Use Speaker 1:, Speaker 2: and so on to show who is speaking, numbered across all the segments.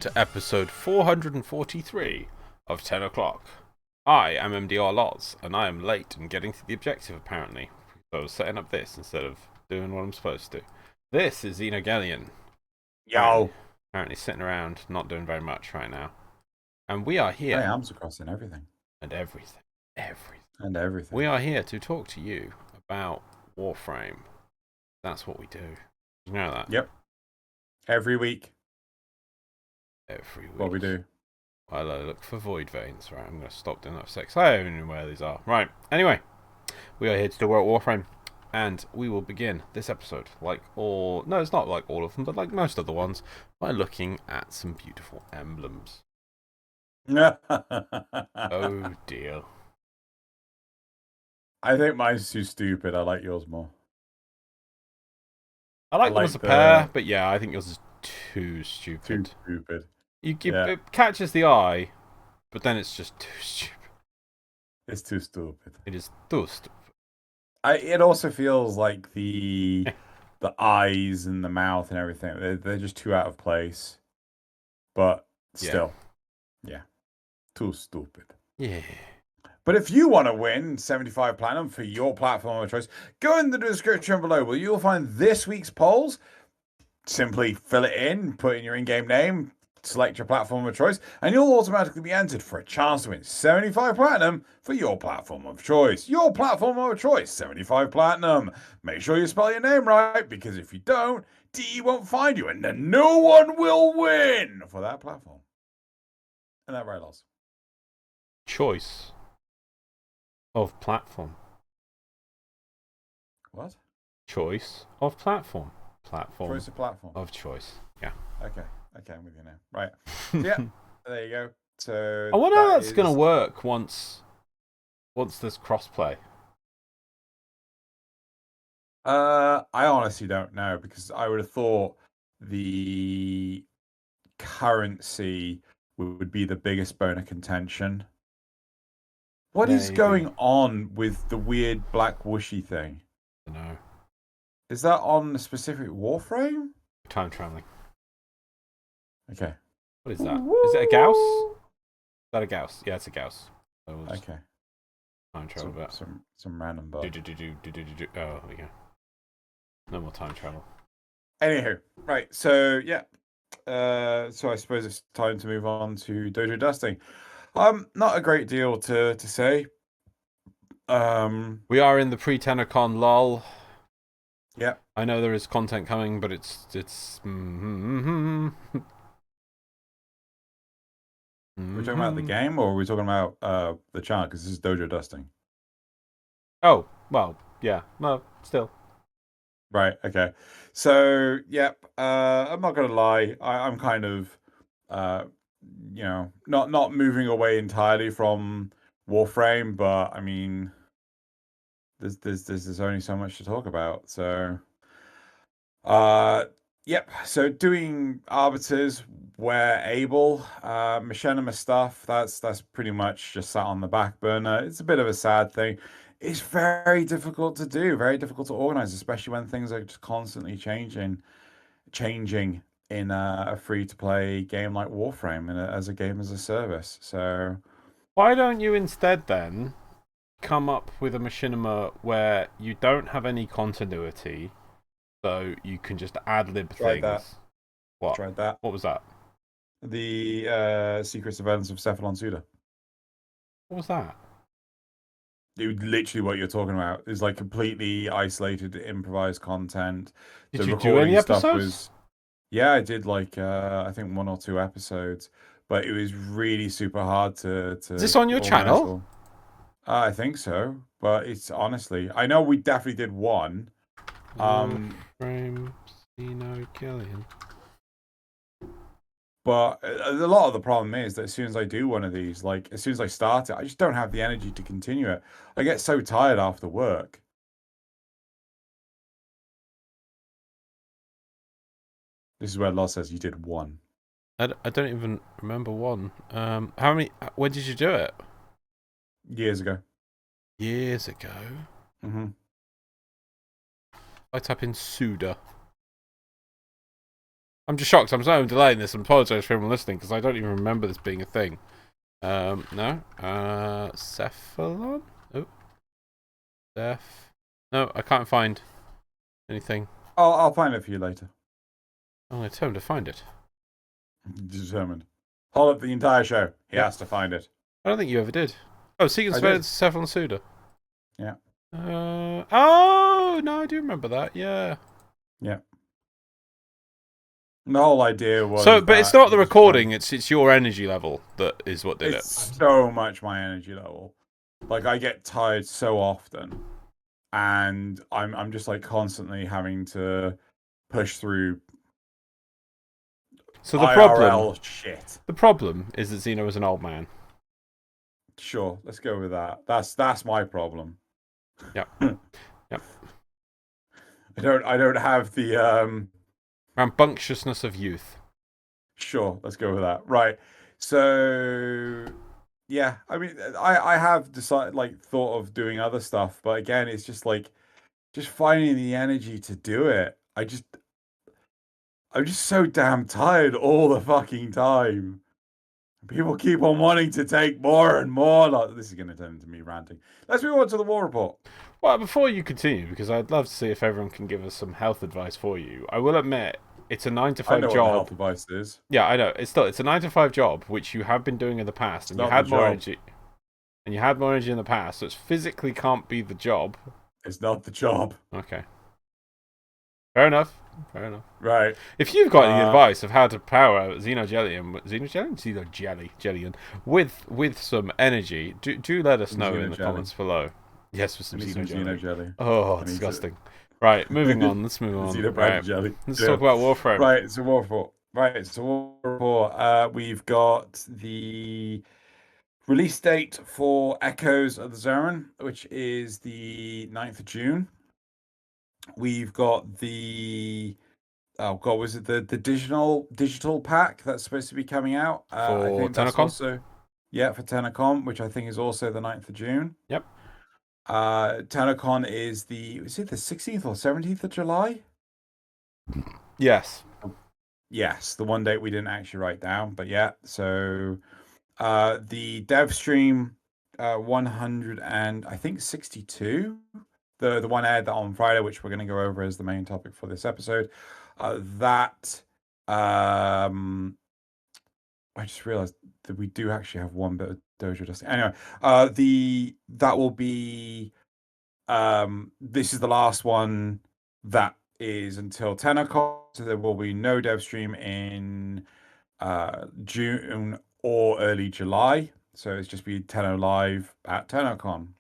Speaker 1: to episode 443 of Tenno Clock. I am MDRLOz, and I am late in getting to the objective apparently. So I was setting up this instead of doing what I'm supposed to. This is Xeno.
Speaker 2: Yo!
Speaker 1: Apparently sitting around, not doing very much right now. And we are here.
Speaker 2: My arms are crossing everything.
Speaker 1: And everything.
Speaker 2: And everything.
Speaker 1: We are here to talk to you about Warframe. That's what we do. You know that?
Speaker 2: Yep. Every week.
Speaker 1: Every week.
Speaker 2: What we do.
Speaker 1: While I look for void veins. Right, I'm going to stop doing that for a sec. I don't even know where these are. Right, anyway. We are here to talk about Warframe. And we will begin this episode, no, it's not like all of them, but like most of the ones, by looking at some beautiful emblems. Oh dear.
Speaker 2: I think mine's too stupid. I like yours more.
Speaker 1: I like them as a pair, but yeah, I think yours is too stupid.
Speaker 2: Too stupid.
Speaker 1: It catches the eye, but then it's just too stupid.
Speaker 2: It's too stupid.
Speaker 1: It is too stupid.
Speaker 2: It also feels like the eyes and the mouth and everything, they're just too out of place. But still, yeah, too stupid.
Speaker 1: Yeah.
Speaker 2: But if you want to win 75 Platinum for your platform of choice, go in the description below where you'll find this week's polls. Simply fill it in, put in your in-game name, select your platform of choice, and you'll automatically be entered for a chance to win 75 Platinum for your platform of choice. Your platform of choice, 75 Platinum. Make sure you spell your name right, because if you don't, D won't find you, and then no one will win for that platform. Isn't that right, Loz?
Speaker 1: Choice of platform.
Speaker 2: What?
Speaker 1: Choice of platform. Platform.
Speaker 2: Choice of platform.
Speaker 1: Of choice. Yeah.
Speaker 2: Okay, I'm with you now. Right. Yeah, there you go. So
Speaker 1: I wonder how that's going to work once there's crossplay.
Speaker 2: I honestly don't know, because I would have thought the currency would be the biggest bone of contention. What is going on with the weird black whooshy thing?
Speaker 1: I don't know.
Speaker 2: Is that on a specific Warframe?
Speaker 1: Time traveling.
Speaker 2: Okay.
Speaker 1: What is that? Is it a Gauss? Is that a Gauss? Yeah, it's a Gauss.
Speaker 2: Okay.
Speaker 1: Time travel bit.
Speaker 2: Some random bug.
Speaker 1: Oh, there we go. No more time travel.
Speaker 2: Anywho, right. So yeah. So I suppose it's time to move on to Dojo Dusting. Not a great deal to say.
Speaker 1: We are in the pre-TennoCon lull.
Speaker 2: Yeah.
Speaker 1: I know there is content coming, but it's
Speaker 2: We're talking about the game, or are we talking about the channel? Because this is Dojo Dusting.
Speaker 1: Oh, well, yeah. No, still.
Speaker 2: Right, okay. So, yep, I'm not gonna lie, I'm kind of not moving away entirely from Warframe, but I mean there's only so much to talk about. So yep, so doing arbiters where able, machinima stuff, that's pretty much just sat on the back burner. It's a bit of a sad thing. It's very difficult to do, very difficult to organize, especially when things are just constantly changing in a free-to-play game like Warframe and as a game as a service. So
Speaker 1: why don't you instead then come up with a machinima where you don't have any continuity, so you can just ad-lib things?
Speaker 2: That.
Speaker 1: What?
Speaker 2: Tried that.
Speaker 1: What was that?
Speaker 2: The Secret Surveillance of Cephalon Suda.
Speaker 1: What was that?
Speaker 2: Literally what you're talking about is like completely isolated, improvised content.
Speaker 1: Did you do any episodes?
Speaker 2: Yeah, I did like I think 1 or 2 episodes, but it was really super hard to.
Speaker 1: Is this on your channel?
Speaker 2: I think so, but it's honestly, I know we definitely did one.
Speaker 1: Frame, Xeno Killian.
Speaker 2: But a lot of the problem is that as soon as I do one of these, like as soon as I start it, I just don't have the energy to continue it. I get so tired after work. This is where Loz says you did one.
Speaker 1: I don't even remember one. How many? When did you do it?
Speaker 2: Years ago.
Speaker 1: Years ago?
Speaker 2: Mm-hmm.
Speaker 1: I type in Suda. I'm just shocked. I'm sorry I'm delaying this. I apologise for everyone listening because I don't even remember this being a thing. No. Cephalon? Oh. No, I can't find anything.
Speaker 2: I'll find it for you later.
Speaker 1: I'm determined to find it.
Speaker 2: Determined. Hold up the entire show. He has to find it.
Speaker 1: I don't think you ever did. Oh, Seeking Surveillance Cephalon Suda.
Speaker 2: Yeah.
Speaker 1: Oh, no, I do remember that. Yeah.
Speaker 2: Yeah. The whole idea was.
Speaker 1: So, but it's not the recording. It's your energy level that is what did it.
Speaker 2: It's so much my energy level. Like I get tired so often, and I'm just like constantly having to push through.
Speaker 1: So the
Speaker 2: IRL shit.
Speaker 1: The problem is that Xeno is an old man.
Speaker 2: Sure, let's go with that. That's my problem.
Speaker 1: Yep. Yep.
Speaker 2: I don't have the
Speaker 1: rambunctiousness of youth.
Speaker 2: Sure, let's go with that. Right. So yeah, I mean I have decided thought of doing other stuff, but again it's just finding the energy to do it. I'm just so damn tired all the fucking time. People keep on wanting to take more and more. This is going to turn into me ranting. Let's move on to the war report.
Speaker 1: Well, before you continue, because I'd love to see if everyone can give us some health advice for you. I will admit, it's a 9 to 5 job.
Speaker 2: I know what health advice is.
Speaker 1: Yeah, I know. It's a 9 to 5 job, which you have been doing in the past, and you had more energy. And you had more energy in the past, so it physically can't be the job.
Speaker 2: It's not the job.
Speaker 1: Okay. Fair enough.
Speaker 2: Right.
Speaker 1: If you've got any advice of how to power Xenojellion with some energy, do let us know in the comments below. Yes, with some Xenojelly. Oh, disgusting. Right, moving on. Let's move on. Right. Let's talk about Warframe.
Speaker 2: Right, it's a war report. We've got the release date for Echoes of the Zone, which is the 9th of June. We've got the was it the digital pack that's supposed to be coming out
Speaker 1: for
Speaker 2: I think that's
Speaker 1: TennoCon?
Speaker 2: Also, yeah, for TennoCon, which I think is also the 9th of June.
Speaker 1: Yep.
Speaker 2: TennoCon is it the 16th or 17th of July?
Speaker 1: Yes.
Speaker 2: Yes, the one date we didn't actually write down, but yeah. So the dev stream 100 and I think 62. The one aired that on Friday, which we're going to go over as the main topic for this episode. I just realized that we do actually have one bit of Dojo Dusting. Anyway, that will be this is the last one that is until Tenno Clock, so there will be no dev stream in June or early July. So it's just be Tenno live at TennoCon.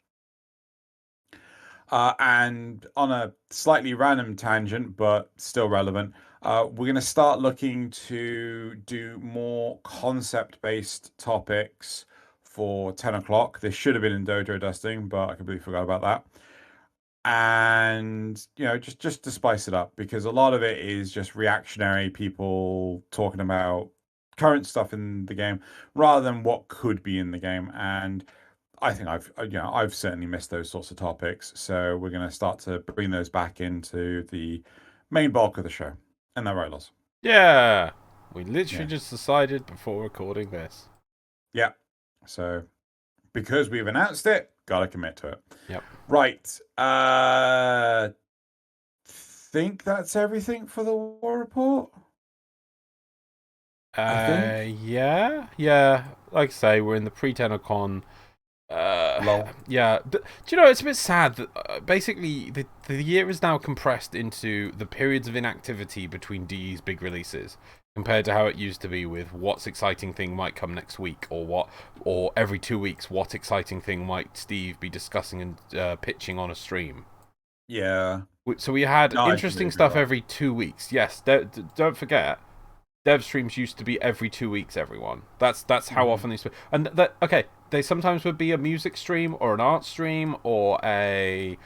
Speaker 2: And on a slightly random tangent, but still relevant, we're going to start looking to do more concept-based topics for 10 o'clock. This should have been in Dojo Dusting, but I completely forgot about that. And, just to spice it up, because a lot of it is just reactionary people talking about current stuff in the game rather than what could be in the game. And I think I've certainly missed those sorts of topics, so we're going to start to bring those back into the main bulk of the show. Isn't that right, Loz?
Speaker 1: Yeah, we literally just decided before recording this.
Speaker 2: Yeah, so because we've announced it, gotta commit to it.
Speaker 1: Yep.
Speaker 2: Right. Think that's everything for the war report.
Speaker 1: Yeah. Like I say, we're in the pre-TennoCon. Yeah. Do you know, it's a bit sad that basically the year is now compressed into the periods of inactivity between DE's big releases compared to how it used to be with what's exciting thing might come next week or every 2 weeks what exciting thing might Steve be discussing and pitching on a stream.
Speaker 2: Yeah.
Speaker 1: So we had interesting stuff every 2 weeks. Yes, don't forget. Dev streams used to be every 2 weeks, everyone. That's how often these... And okay, they sometimes would be a music stream or an art stream or a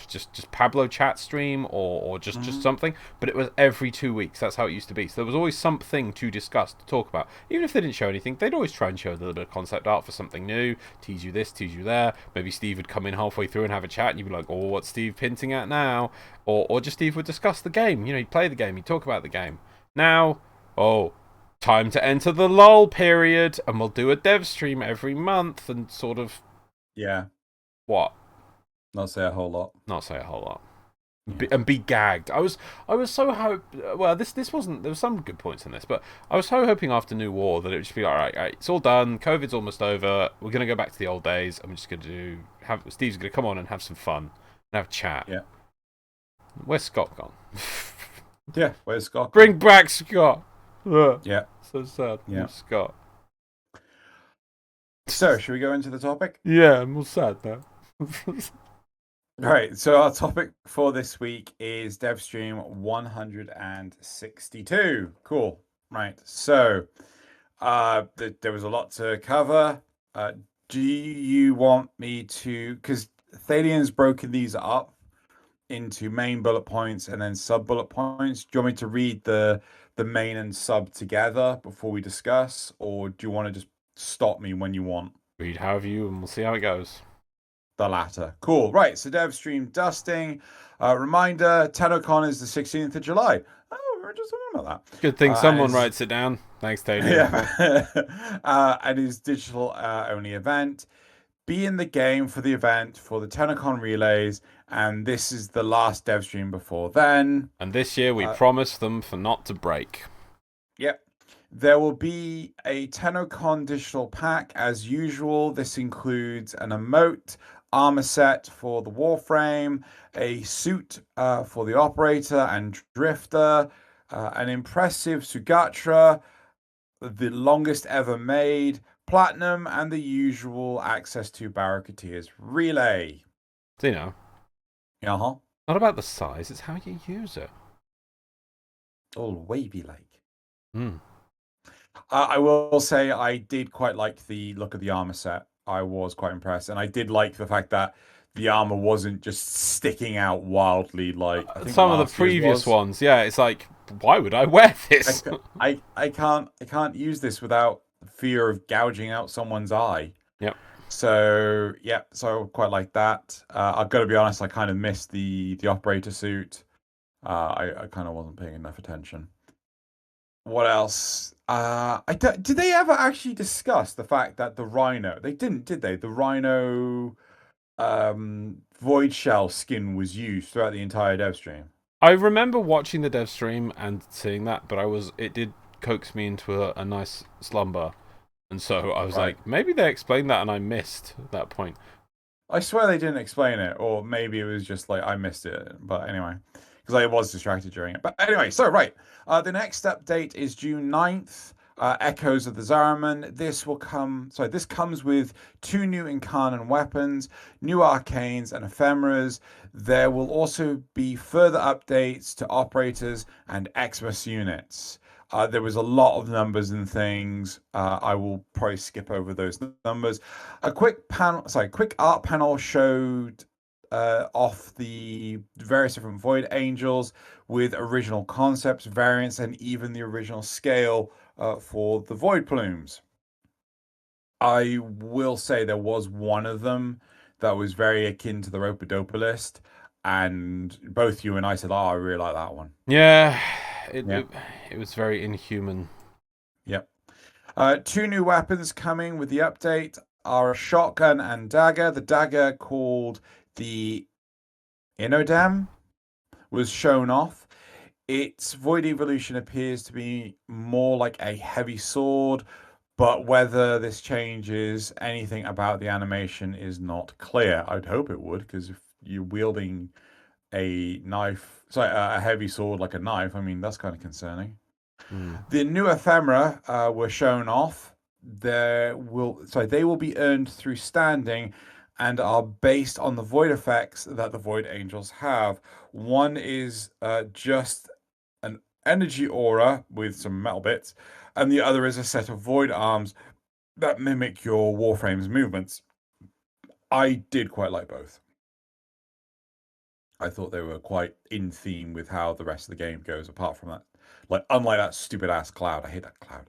Speaker 1: just Pablo chat stream or just something, but it was every 2 weeks. That's how it used to be. So there was always something to discuss, to talk about. Even if they didn't show anything, they'd always try and show a little bit of concept art for something new, tease you this, tease you there. Maybe Steve would come in halfway through and have a chat, and you'd be like, oh, what's Steve hinting at now? Or just Steve would discuss the game. He'd play the game, he'd talk about the game. Now, time to enter the lull period, and we'll do a dev stream every month and sort of...
Speaker 2: Yeah.
Speaker 1: What?
Speaker 2: Not say a whole lot.
Speaker 1: Not say a whole lot.
Speaker 2: Yeah.
Speaker 1: And be gagged. I was so well, this wasn't... There were some good points in this, but I was so hoping after New War that it would just be all right, it's all done, COVID's almost over, we're going to go back to the old days, and we're just going to Steve's going to come on and have some fun, and have a chat.
Speaker 2: Yeah.
Speaker 1: Where's Scott gone?
Speaker 2: Yeah, where's Scott?
Speaker 1: Bring back Scott!
Speaker 2: Yeah.
Speaker 1: So sad.
Speaker 2: Yeah.
Speaker 1: Scott.
Speaker 2: So, should we go into the topic?
Speaker 1: Yeah, I'm all sad now.
Speaker 2: Right, so our topic for this week is DevStream 162. Cool. Right, so there was a lot to cover. Do you want me to... Because Thalian's broken these up into main bullet points and then sub bullet points. Do you want me to read the main and sub together before we discuss, or do you want to just stop me when you want?
Speaker 1: Read however you, and we'll see how it goes.
Speaker 2: The latter. Cool. Right, so DevStream Dusting. Reminder, TennoCon is the 16th of July. Oh, we were just talking about that.
Speaker 1: Good thing someone writes it down. Thanks, Taylor.
Speaker 2: Yeah. And his digital only event. Be in the game for the event, for the TennoCon relays, and this is the last dev stream before then.
Speaker 1: And this year we promise them for not to break.
Speaker 2: Yep. There will be a TennoCon digital pack as usual. This includes an emote, armor set for the Warframe, a suit for the Operator and Drifter, an impressive Sugatra, the longest ever made, Platinum, and the usual access to Barricadiers relay.
Speaker 1: Xeno.
Speaker 2: Uh-huh.
Speaker 1: Not about the size, it's how you use it.
Speaker 2: All wavy like.
Speaker 1: Hmm.
Speaker 2: I will say I did quite like the look of the armor set. I was quite impressed, and I did like the fact that the armor wasn't just sticking out wildly like
Speaker 1: some of the previous ones. Yeah, it's like, why would I wear this?
Speaker 2: I can't use this without fear of gouging out someone's eye.
Speaker 1: Yep.
Speaker 2: So yeah, so I quite like that. I've got to be honest, I kind of missed the operator suit. I kind of wasn't paying enough attention. What else? Did they ever actually discuss the fact that the Rhino? They didn't, did they? The Rhino Void Shell skin was used throughout the entire dev stream.
Speaker 1: I remember watching the dev stream and seeing that, but it did coax me into a nice slumber, and so I was like, maybe they explained that and I missed that point.
Speaker 2: I swear they didn't explain it, or maybe it was just like I missed it. But anyway, because I was distracted during it. But anyway, so the next update is June 9th. Echoes of the Zariman. This comes with 2 new Incarnon weapons, new arcanes and ephemeras. There will also be further updates to operators and Xmas units. There was a lot of numbers and things. I will probably skip over those numbers. A quick art panel showed off the various different Void Angels with original concepts, variants, and even the original scale for the Void Plumes. I will say there was one of them that was very akin to the Ropa-Dopa list, and both you and I said, "Oh, I really like that one."
Speaker 1: Yeah, it was very inhuman.
Speaker 2: Yep. 2 new weapons coming with the update are a shotgun and dagger. The dagger, called the Inodam, was shown off. Its Void Evolution appears to be more like a heavy sword, but whether this changes anything about the animation is not clear. I'd hope it would, because if you're wielding a heavy sword like a knife, I mean, that's kind of concerning. The new ephemera were shown off. They will be earned through standing and are based on the void effects that the Void Angels have. One is just an energy aura with some metal bits, and the other is a set of void arms that mimic your Warframe's movements. I did quite like both. I thought they were quite in theme with how the rest of the game goes, apart from that. Like, unlike that stupid ass cloud. I hate that cloud.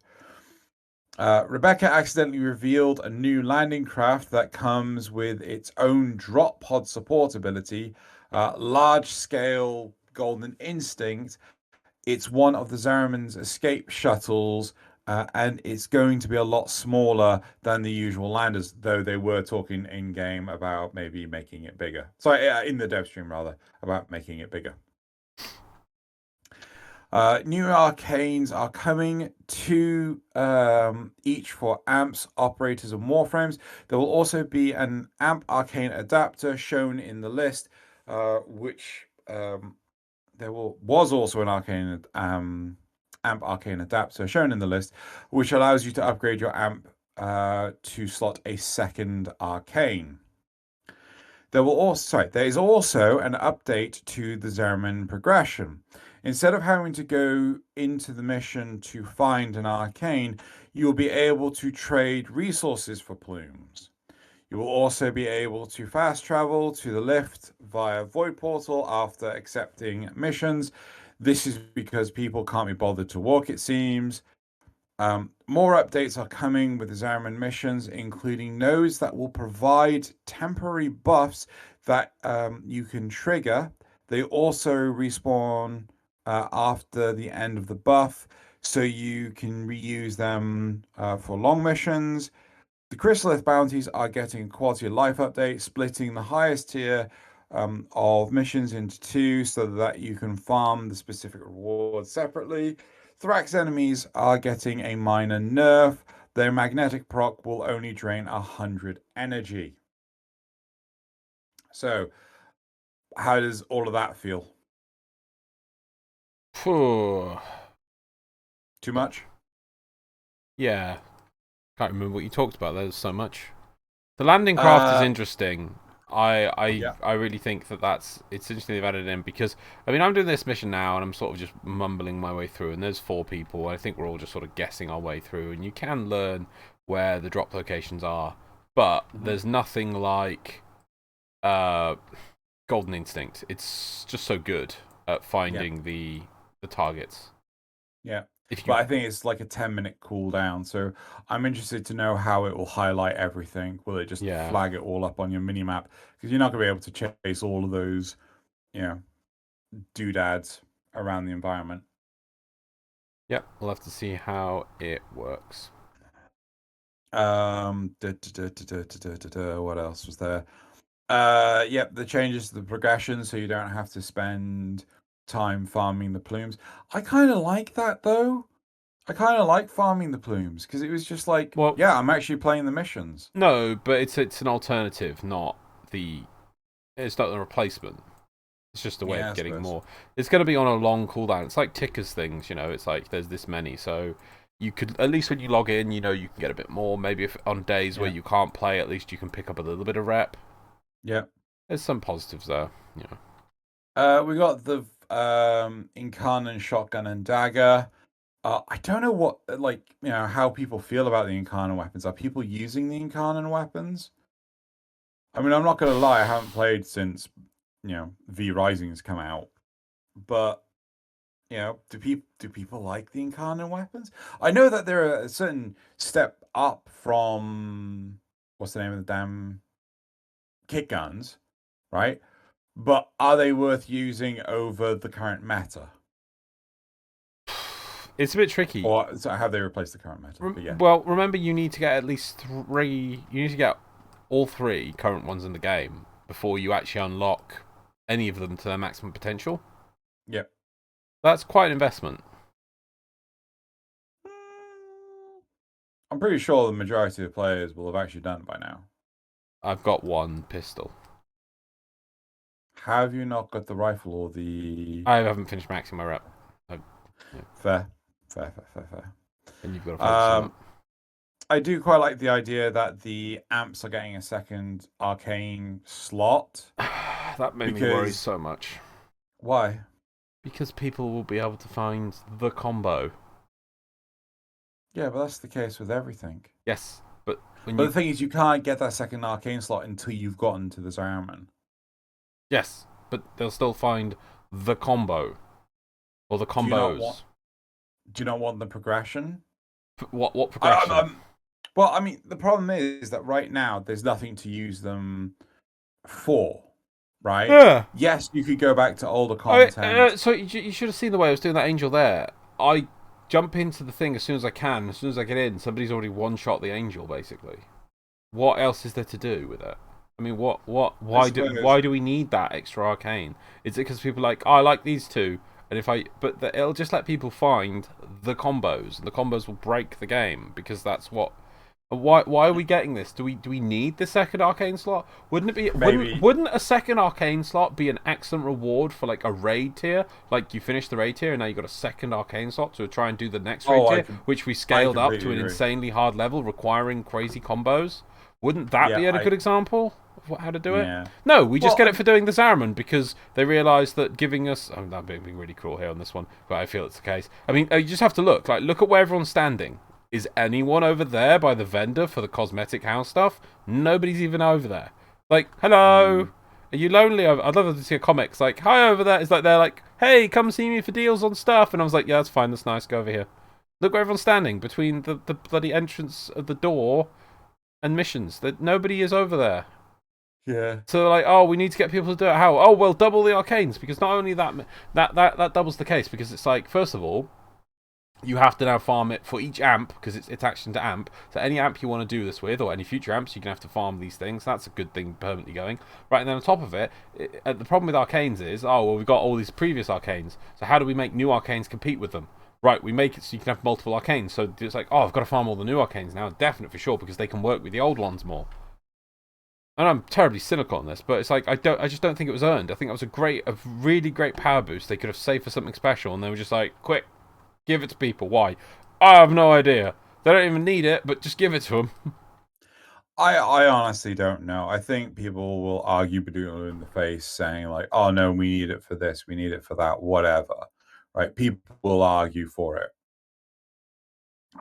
Speaker 2: Rebecca accidentally revealed a new landing craft that comes with its own drop pod support ability, large scale golden instinct. It's one of the Zariman's escape shuttles, and it's going to be a lot smaller than the usual landers, though they were talking in game about maybe making it bigger. Sorry, in the dev stream, rather, about making it bigger. New arcanes are coming to each for amps, operators, and warframes. There will also be an amp arcane adapter shown in the list, which was also an arcane amp arcane adapter shown in the list, which allows you to upgrade your amp to slot a second arcane. There is also an update to the Zariman progression. Instead of having to go into the mission to find an arcane, you will be able to trade resources for plumes. You will also be able to fast travel to the lift via Void Portal after accepting missions. This is because people can't be bothered to walk, it seems. More updates are coming with the Zariman missions, including nodes that will provide temporary buffs that you can trigger. They also respawn after the end of the buff, so you can reuse them for long missions. The Chrysalith bounties are getting a quality of life update, splitting the highest tier of missions into two so that you can farm the specific rewards separately. Thrax enemies are getting a minor nerf. Their magnetic proc will only drain 100 energy. So, how does all of that feel?
Speaker 1: Phew.
Speaker 2: Too much?
Speaker 1: Yeah. Can't remember what you talked about. There's so much. The landing craft is interesting. I really think it's interesting they've added in because I mean I'm doing this mission now and I'm sort of just mumbling my way through and there's 4 people. I think we're all just sort of guessing our way through and you can learn where the drop locations are, but there's nothing like Golden Instinct. It's just so good at finding the targets.
Speaker 2: Yeah. But I think it's like a 10-minute cooldown, so I'm interested to know how it will highlight everything. Will it just flag it all up on your minimap? Because you're not going to be able to chase all of those, doodads around the environment.
Speaker 1: Yep, we'll have to see how it works.
Speaker 2: What else was there? The changes to the progression, so you don't have to spend time farming the plumes. I kind of like that though. I kind of like farming the plumes because it was just like, I'm actually playing the missions.
Speaker 1: No, but it's an alternative, it's not the replacement. It's just a way of getting more. It's going to be on a long cooldown. It's like tickers things, It's like there's this many, so you could at least when you log in, you can get a bit more. Maybe if on days where you can't play, at least you can pick up a little bit of rep.
Speaker 2: Yeah,
Speaker 1: there's some positives there.
Speaker 2: We got the Incarnate shotgun and dagger. I don't know what, how people feel about the Incarnate weapons. Are people using the Incarnate weapons? I mean, I'm not going to lie, I haven't played since, V Rising has come out. But, do people like the Incarnate weapons? I know that they're a certain step up from, what's the name of the damn kick guns, right? But are they worth using over the current meta?
Speaker 1: It's a bit tricky.
Speaker 2: Or so have they replaced the current meta?
Speaker 1: Well, remember you need to get at least 3. You need to get all 3 current ones in the game before you actually unlock any of them to their maximum potential.
Speaker 2: Yep.
Speaker 1: That's quite an investment.
Speaker 2: I'm pretty sure the majority of players will have actually done it by now.
Speaker 1: I've got 1 pistol.
Speaker 2: Have you not got the rifle or the...
Speaker 1: I haven't finished maxing my rep.
Speaker 2: Fair.
Speaker 1: And you've got to focus on that.
Speaker 2: I do quite like the idea that the amps are getting a second arcane slot.
Speaker 1: That made me worry so much.
Speaker 2: Why?
Speaker 1: Because people will be able to find the combo.
Speaker 2: Yeah, but that's the case with everything.
Speaker 1: Yes, But
Speaker 2: the thing is, you can't get that second arcane slot until you've gotten to the Zariman.
Speaker 1: Yes, but they'll still find the combo or the combos.
Speaker 2: Do you not want the progression?
Speaker 1: What progression?
Speaker 2: Well, I mean, the problem is that right now there's nothing to use them for, right?
Speaker 1: Yeah.
Speaker 2: Yes, you could go back to older content.
Speaker 1: So you should have seen the way I was doing that angel there. I jump into the thing as soon as I can. As soon as I get in, somebody's already one-shot the angel, basically. What else is there to do with it? I mean, why do we need that extra arcane? Is it because people are like, oh, I like these two, and it'll just let people find the combos, and the combos will break the game because that's what. Why are we getting this? Do we need the second arcane slot? Wouldn't it be? Wouldn't a second arcane slot be an excellent reward for like a raid tier? Like you finish the raid tier and now you got a second arcane slot to try and do the next raid tier, which we scaled up to an insanely hard level, requiring crazy combos. Wouldn't that be a good example of how to do it? No, we just get it for doing the Zariman because they realise that giving us. I'm being really cruel here on this one, but I feel it's the case. I mean, you just have to look at where everyone's standing. Is anyone over there by the vendor for the cosmetic house stuff? Nobody's even over there. Like, hello, are you lonely? I'd love to see a comic. It's like, hi over there. It's like they're like, hey, come see me for deals on stuff. And I was like, yeah, that's fine. That's nice. Go over here. Look where everyone's standing between the bloody entrance of the door and missions. That nobody is over there.
Speaker 2: Yeah.
Speaker 1: So they're like, oh, we need to get people to do it. How? Oh, well, double the arcanes because not only that doubles the case because it's like, first of all. You have to now farm it for each amp because it's attached into amp. So any amp you want to do this with, or any future amps, you can have to farm these things. That's a good thing permanently going. Right, and then on top of it, the problem with arcanes is, oh, well, we've got all these previous arcanes. So how do we make new arcanes compete with them? Right, we make it so you can have multiple arcanes. So it's like, oh, I've got to farm all the new arcanes now. Definite for sure because they can work with the old ones more. And I'm terribly cynical on this, but it's like I just don't think it was earned. I think it was a really great power boost. They could have saved for something special, and they were just like, quick. Give it to people. Why? I have no idea. They don't even need it, but just give it to them.
Speaker 2: I honestly don't know. I think people will argue Badoo in the face saying like, oh no, we need it for this, we need it for that, whatever. Right? People will argue for it.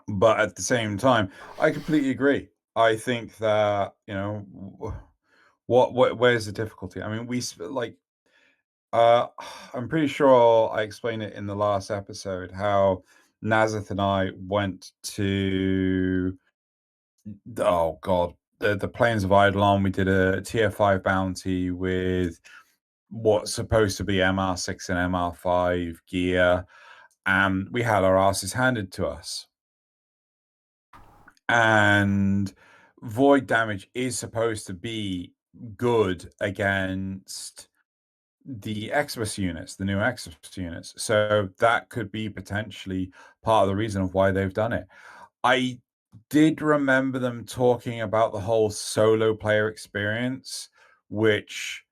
Speaker 2: But at the same time, I completely agree. I think that, where's the difficulty? I mean, I'm pretty sure I explained it in the last episode how Nazeth and I went to the Plains of Eidolon. We did a tier 5 bounty with what's supposed to be MR6 and MR5 gear, and we had our asses handed to us. And void damage is supposed to be good against the Exodus units, the new Exodus units. So that could be potentially part of the reason of why they've done it. I did remember them talking about the whole solo player experience, which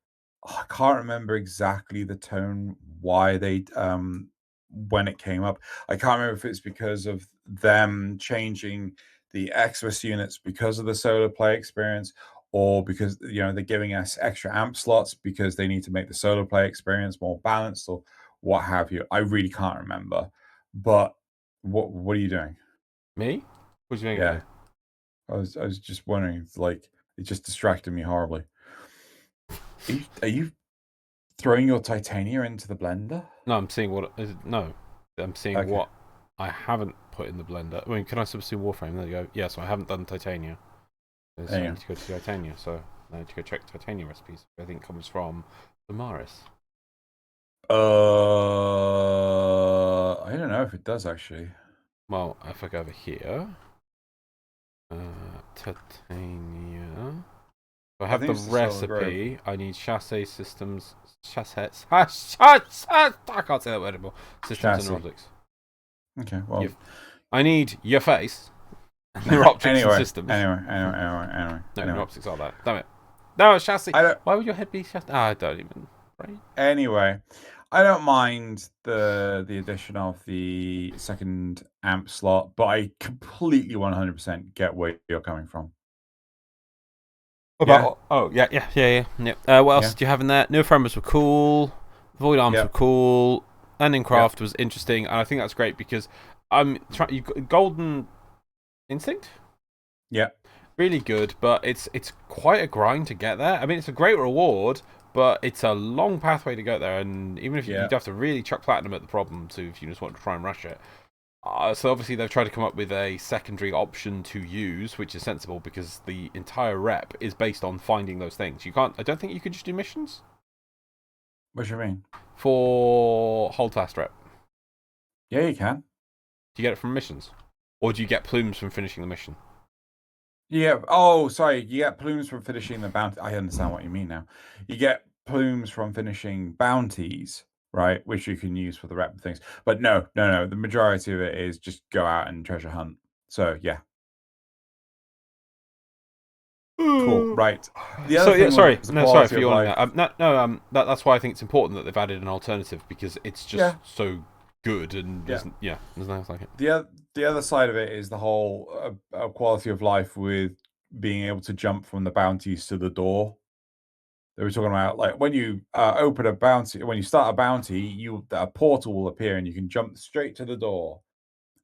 Speaker 2: I can't remember exactly the tone why they when it came up. I can't remember if it's because of them changing the Exodus units because of the solo play experience, or because they're giving us extra amp slots because they need to make the solo play experience more balanced, or what have you. I really can't remember. But what are you doing?
Speaker 1: Me? What are you doing?
Speaker 2: Yeah, I was just wondering. Like, it just distracted me horribly. Are you throwing your titania into the blender?
Speaker 1: No, I'm seeing what. No, I'm seeing what I haven't put in the blender. I mean, can I substitute Warframe? There you go. Yeah, so I haven't done titania. So I need to go to Titania, so I need to go check Titania recipes. I think comes from Damaris.
Speaker 2: I don't know if it does actually.
Speaker 1: Well, if I go over here, Titania. So I have the recipe. I need chassis systems, chassets. I can't say that word anymore. Systems and optics.
Speaker 2: Okay, well,
Speaker 1: I need your face. Your optics and systems.
Speaker 2: Anyway.
Speaker 1: No, your optics are that. Damn it. No, chassis. Why would your head be chassis? I don't even. Right.
Speaker 2: Anyway, I don't mind the addition of the second amp slot, but I completely 100% get where you're coming from.
Speaker 1: Yeah. Oh, yeah. What else did you have in there? No framers were cool. Void arms were cool. Landing craft was interesting, and I think that's great because I'm trying. You've got Golden Instinct?
Speaker 2: Yeah.
Speaker 1: really good, but it's quite a grind to get there. I mean, it's a great reward, but it's a long pathway to get there, and even if you'd have to really chuck platinum at the problem too, if you just want to try and rush it. So obviously they've tried to come up with a secondary option to use, which is sensible because the entire rep is based on finding those things. You can't. I don't think you can just do missions.
Speaker 2: What do you mean?
Speaker 1: For hold fast rep.
Speaker 2: Yeah, you can.
Speaker 1: Do you get it from missions, or do you get plumes from finishing the mission?
Speaker 2: Yeah. Oh, sorry. You get plumes from finishing the bounty. I understand what you mean now. You get plumes from finishing bounties, right? Which you can use for the rep things. But no. The majority of it is just go out and treasure hunt. So yeah. Cool. Right. The other thing
Speaker 1: sorry for
Speaker 2: your
Speaker 1: yawning. That's why I think it's important that they've added an alternative because it's just so good and there's nothing else like it.
Speaker 2: The other side of it is the whole quality of life with being able to jump from the bounties to the door. They were talking about like when you open a bounty, when you start a bounty, a portal will appear and you can jump straight to the door.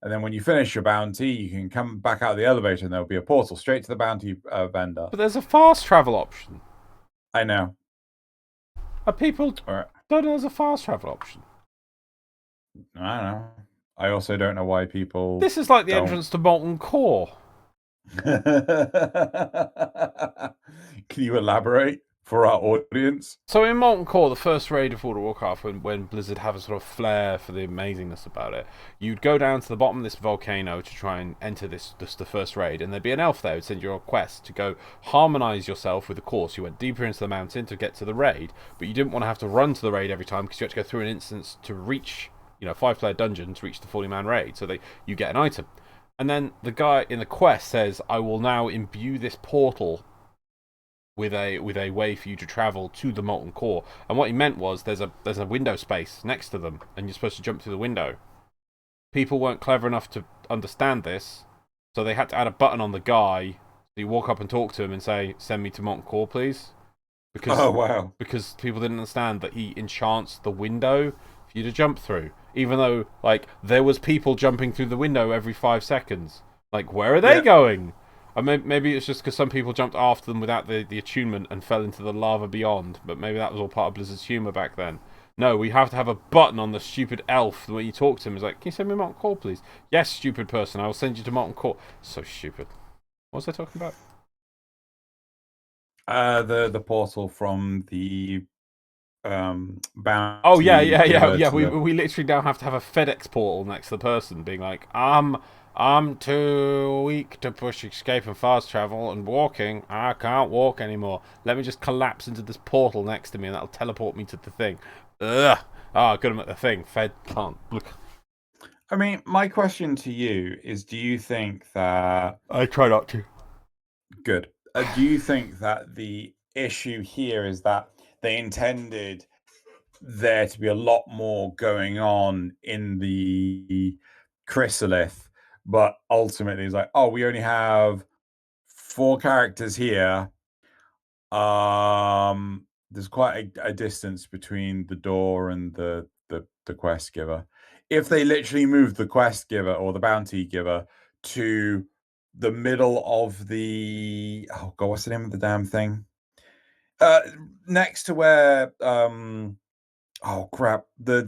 Speaker 2: And then when you finish your bounty, you can come back out of the elevator and there'll be a portal straight to the bounty vendor.
Speaker 1: But there's a fast travel option.
Speaker 2: I know.
Speaker 1: People don't know there's a fast travel option.
Speaker 2: I don't know. I also don't know why people.
Speaker 1: This is like the entrance to Molten Core.
Speaker 2: Can you elaborate for our audience?
Speaker 1: So in Molten Core, the first raid of World of Warcraft, when Blizzard have a sort of flair for the amazingness about it, you'd go down to the bottom of this volcano to try and enter the first raid, and there'd be an elf there who'd send you a quest to go harmonise yourself with the course. You went deeper into the mountain to get to the raid, but you didn't want to have to run to the raid every time because you had to go through an instance to reach, 5-player dungeon to reach the 40-man raid, so you get an item. And then the guy in the quest says, I will now imbue this portal with a way for you to travel to the Molten Core. And what he meant was there's a window space next to them, and you're supposed to jump through the window. People weren't clever enough to understand this, so they had to add a button on the guy. So you walk up and talk to him and say, send me to Molten Core, please. Because people didn't understand that he enchants the window for you to jump through. Even though, there was people jumping through the window every 5 seconds. Where are they going? Or maybe it's just because some people jumped after them without the attunement and fell into the lava beyond. But maybe that was all part of Blizzard's humour back then. No, we have to have a button on the stupid elf when you talk to him. It's like, can you send me Molten Core, please? Yes, stupid person, I will send you to Molten Core. So stupid. What was I talking about?
Speaker 2: The portal from the bounty.
Speaker 1: Oh yeah. We literally now have to have a FedEx portal next to the person, being like, I'm too weak to push escape and fast travel and walking. I can't walk anymore. Let me just collapse into this portal next to me, and that'll teleport me to the thing. Ugh. Got him at the thing. Fed can't look.
Speaker 2: I mean, my question to you is: do you think that
Speaker 1: I try not to?
Speaker 2: Good. Do you think that the issue here is that they intended there to be a lot more going on in the chrysalith, but ultimately it's like, oh, we only have 4 characters here. There's quite a distance between the door and the quest giver. If they literally moved the quest giver or the bounty giver to the middle of the what's the name of the damn thing? Next to where the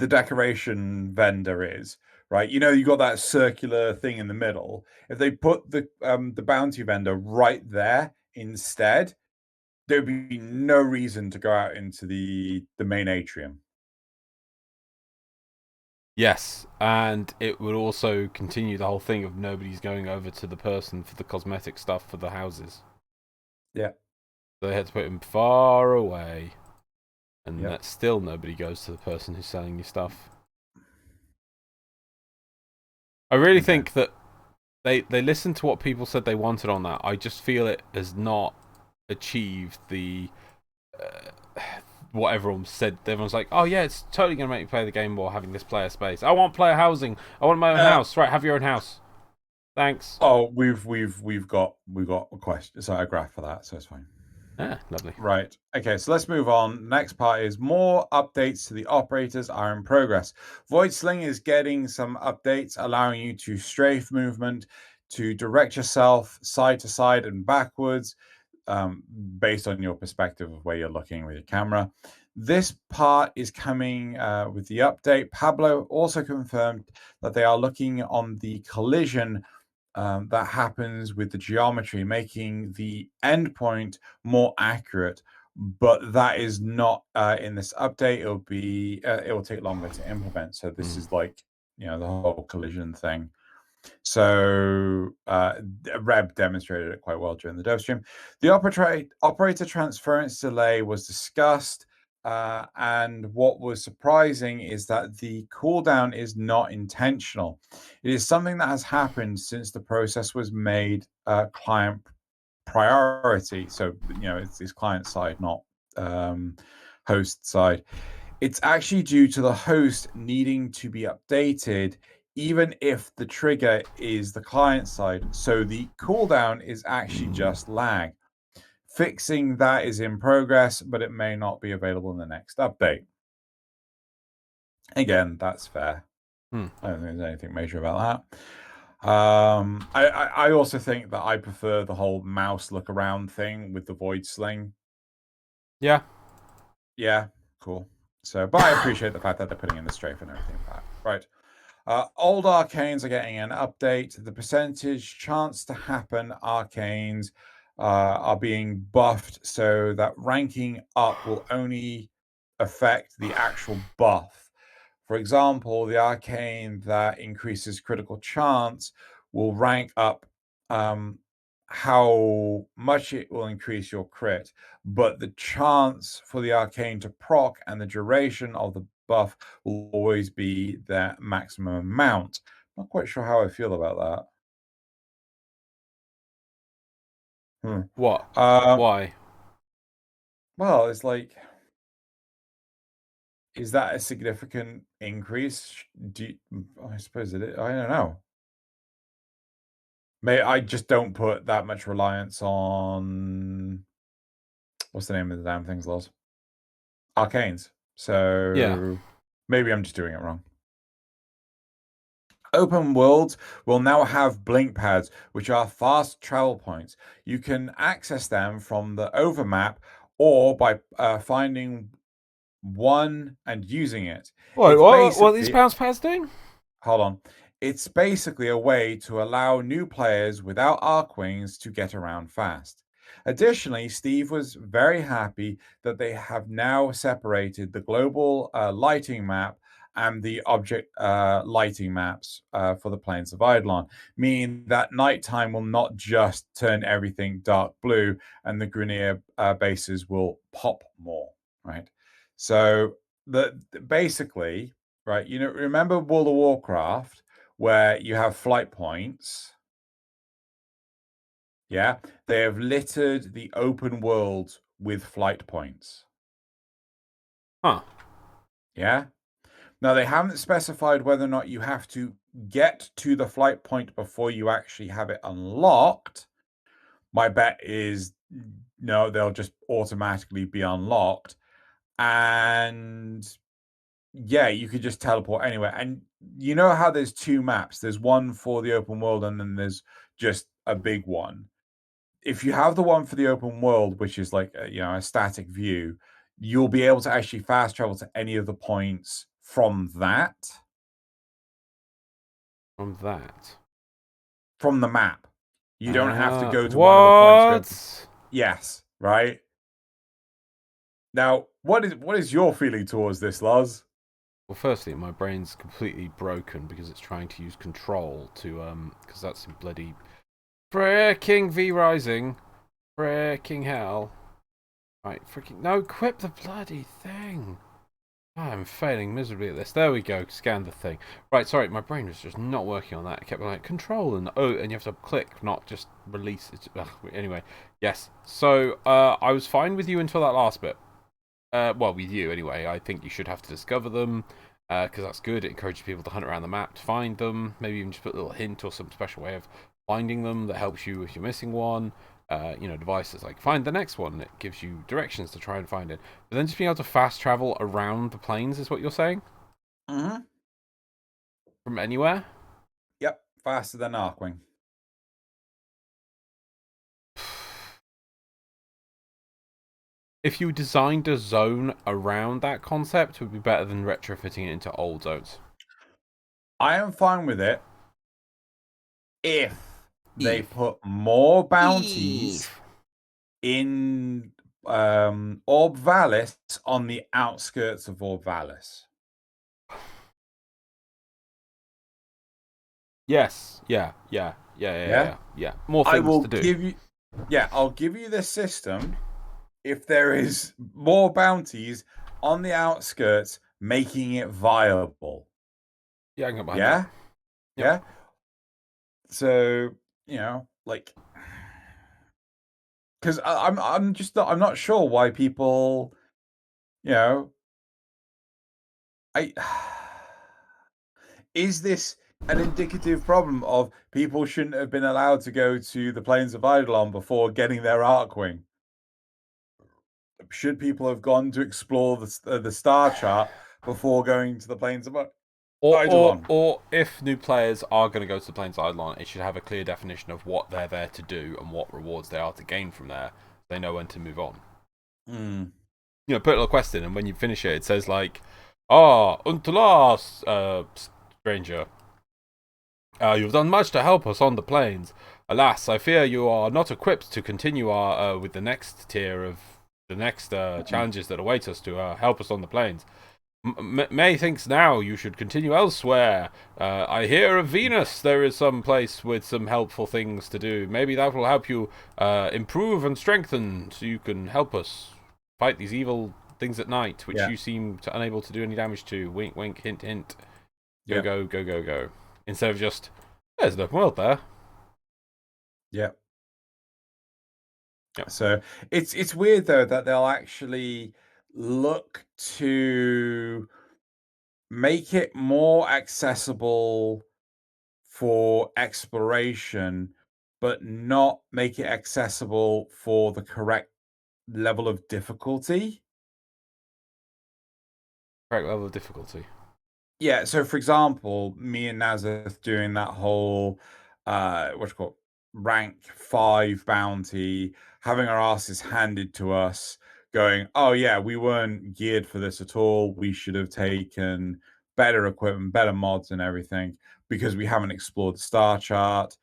Speaker 2: decoration vendor is, right? You got that circular thing in the middle. If they put the bounty vendor right there instead, there'd be no reason to go out into the main atrium.
Speaker 1: Yes, and it would also continue the whole thing of nobody's going over to the person for the cosmetic stuff for the houses.
Speaker 2: Yeah.
Speaker 1: They had to put him far away, and that still nobody goes to the person who's selling you stuff. I really think that they listened to what people said they wanted on that. I just feel it has not achieved the what everyone said. Everyone's like, oh yeah, it's totally going to make me play the game more having this player space. I want player housing. I want my own house. Right, have your own house. Thanks.
Speaker 2: Oh, we've got a question, so a graph for that, so it's fine.
Speaker 1: Ah, lovely.
Speaker 2: Right. Okay, so let's move on. Next part is more updates to the operators are in progress. Void Sling is getting some updates allowing you to strafe movement, to direct yourself side to side and backwards based on your perspective of where you're looking with your camera. This part is coming with the update. Pablo also confirmed that they are looking on the collision that happens with the geometry, making the endpoint more accurate. But that is not in this update. It will take longer to implement. So this is like, the whole collision thing. So Reb demonstrated it quite well during the dev stream. The operator transference delay was discussed. And what was surprising is that the cooldown is not intentional. It is something that has happened since the process was made client priority. So, it's client side, not host side. It's actually due to the host needing to be updated, even if the trigger is the client side. So the cooldown is actually just lag. Fixing that is in progress, but it may not be available in the next update. Again, that's fair. I don't think there's anything major about that. I also think that I prefer the whole mouse look around thing with the void sling.
Speaker 1: Yeah,
Speaker 2: cool. So, but I appreciate the fact that they're putting in the strafe and everything back. Right. Old arcanes are getting an update. The percentage chance to happen arcanes are being buffed so that ranking up will only affect the actual buff. For example, the arcane that increases critical chance will rank up how much it will increase your crit, but the chance for the arcane to proc and the duration of the buff will always be their maximum amount. Not quite sure how I feel about that.
Speaker 1: what? Why?
Speaker 2: Well, it's like, is that a significant increase? I suppose it is. I don't know. I just don't put that much reliance on, what's the name of the damn things, Loz? Arcanes. So
Speaker 1: Yeah.
Speaker 2: maybe I'm just doing it wrong. Open worlds will now have blink pads, which are fast travel points. You can access them from the overmap or by finding one and using it.
Speaker 1: Wait,
Speaker 2: It's
Speaker 1: what are these
Speaker 2: basically,
Speaker 1: bounce pads doing?
Speaker 2: hold on. It's basically a way to allow new players without arc wings to get around fast. Additionally, Steve was very happy that they have now separated the global lighting map and the object lighting maps for the plains of Eidolon, meaning that nighttime will not just turn everything dark blue and the Grineer bases will pop more, right? So basically, right, remember World of Warcraft where you have flight points? Yeah, they have littered the open world with flight points.
Speaker 1: Huh.
Speaker 2: Yeah. Now, they haven't specified whether or not you have to get to the flight point before you actually have it unlocked. My bet is no, they'll just automatically be unlocked. And yeah, you could just teleport anywhere. And you know how there's two maps? There's one for the open world, and then there's just a big one. If you have the one for the open world, which is like a static view, you'll be able to actually fast travel to any of the points from that. From the map. You don't have to go to one of the points. Yes, right? Now, what is your feeling towards this, Loz?
Speaker 1: Well, firstly, my brain's completely broken because it's trying to use control to because that's in bloody freaking V Rising, freaking hell. Right, freaking no, equip the bloody thing. I'm failing miserably at this. There we go. Scan the thing. Right, sorry, my brain was just not working on that. It kept like control and and you have to click, not just release it. Anyway, yes. So I was fine with you until that last bit. Well, with you anyway. I think you should have to discover them because that's good. It encourages people to hunt around the map to find them. Maybe even just put a little hint or some special way of finding them that helps you if you're missing one. Devices like find the next one. It gives you directions to try and find it. But then just being able to fast travel around the planes is what you're saying?
Speaker 2: Mm-hmm.
Speaker 1: From anywhere?
Speaker 2: Yep, faster than Arcwing.
Speaker 1: If you designed a zone around that concept, it would be better than retrofitting it into old zones.
Speaker 2: I am fine with it if they
Speaker 1: Eve.
Speaker 2: put more bounties in Orb Valis on the outskirts of Orb Valis.
Speaker 1: Yes. Yeah. More
Speaker 2: I
Speaker 1: things
Speaker 2: will
Speaker 1: to do.
Speaker 2: give you. Yeah, I'll give you this system if there is more bounties on the outskirts, making it viable.
Speaker 1: Yeah, I can get behind
Speaker 2: Yeah,
Speaker 1: that.
Speaker 2: yeah. So like, because I'm not sure why people, I is this an indicative problem of people shouldn't have been allowed to go to the plains of Eidolon before getting their Arcwing? Should people have gone to explore the star chart before going to the plains of Eidolon?
Speaker 1: Or if new players are going to go to the Plains of Eidolon, it should have a clear definition of what they're there to do and what rewards they are to gain from there. They know when to move on.
Speaker 2: Mm.
Speaker 1: Put a little quest in, and when you finish it, it says like, "Ah, Untalas, stranger. You've done much to help us on the plains. Alas, I fear you are not equipped to continue our with the next tier of the next challenges that await us to help us on the plains. May thinks now you should continue elsewhere. I hear of Venus there is some place with some helpful things to do. Maybe that will help you improve and strengthen so you can help us fight these evil things at night, which you seem unable to do any damage to. Wink, wink, hint, hint. Go. Instead of just, there's an open world there.
Speaker 2: Yeah.
Speaker 1: Yep.
Speaker 2: So it's weird though that they'll actually look to make it more accessible for exploration, but not make it accessible for the correct level of difficulty.
Speaker 1: Correct level of difficulty.
Speaker 2: Yeah, so for example, me and Nazareth doing that whole what's it called, rank 5 bounty, having our asses handed to us, going, oh yeah, we weren't geared for this at all. We should have taken better equipment, better mods and everything, because we haven't explored the star chart.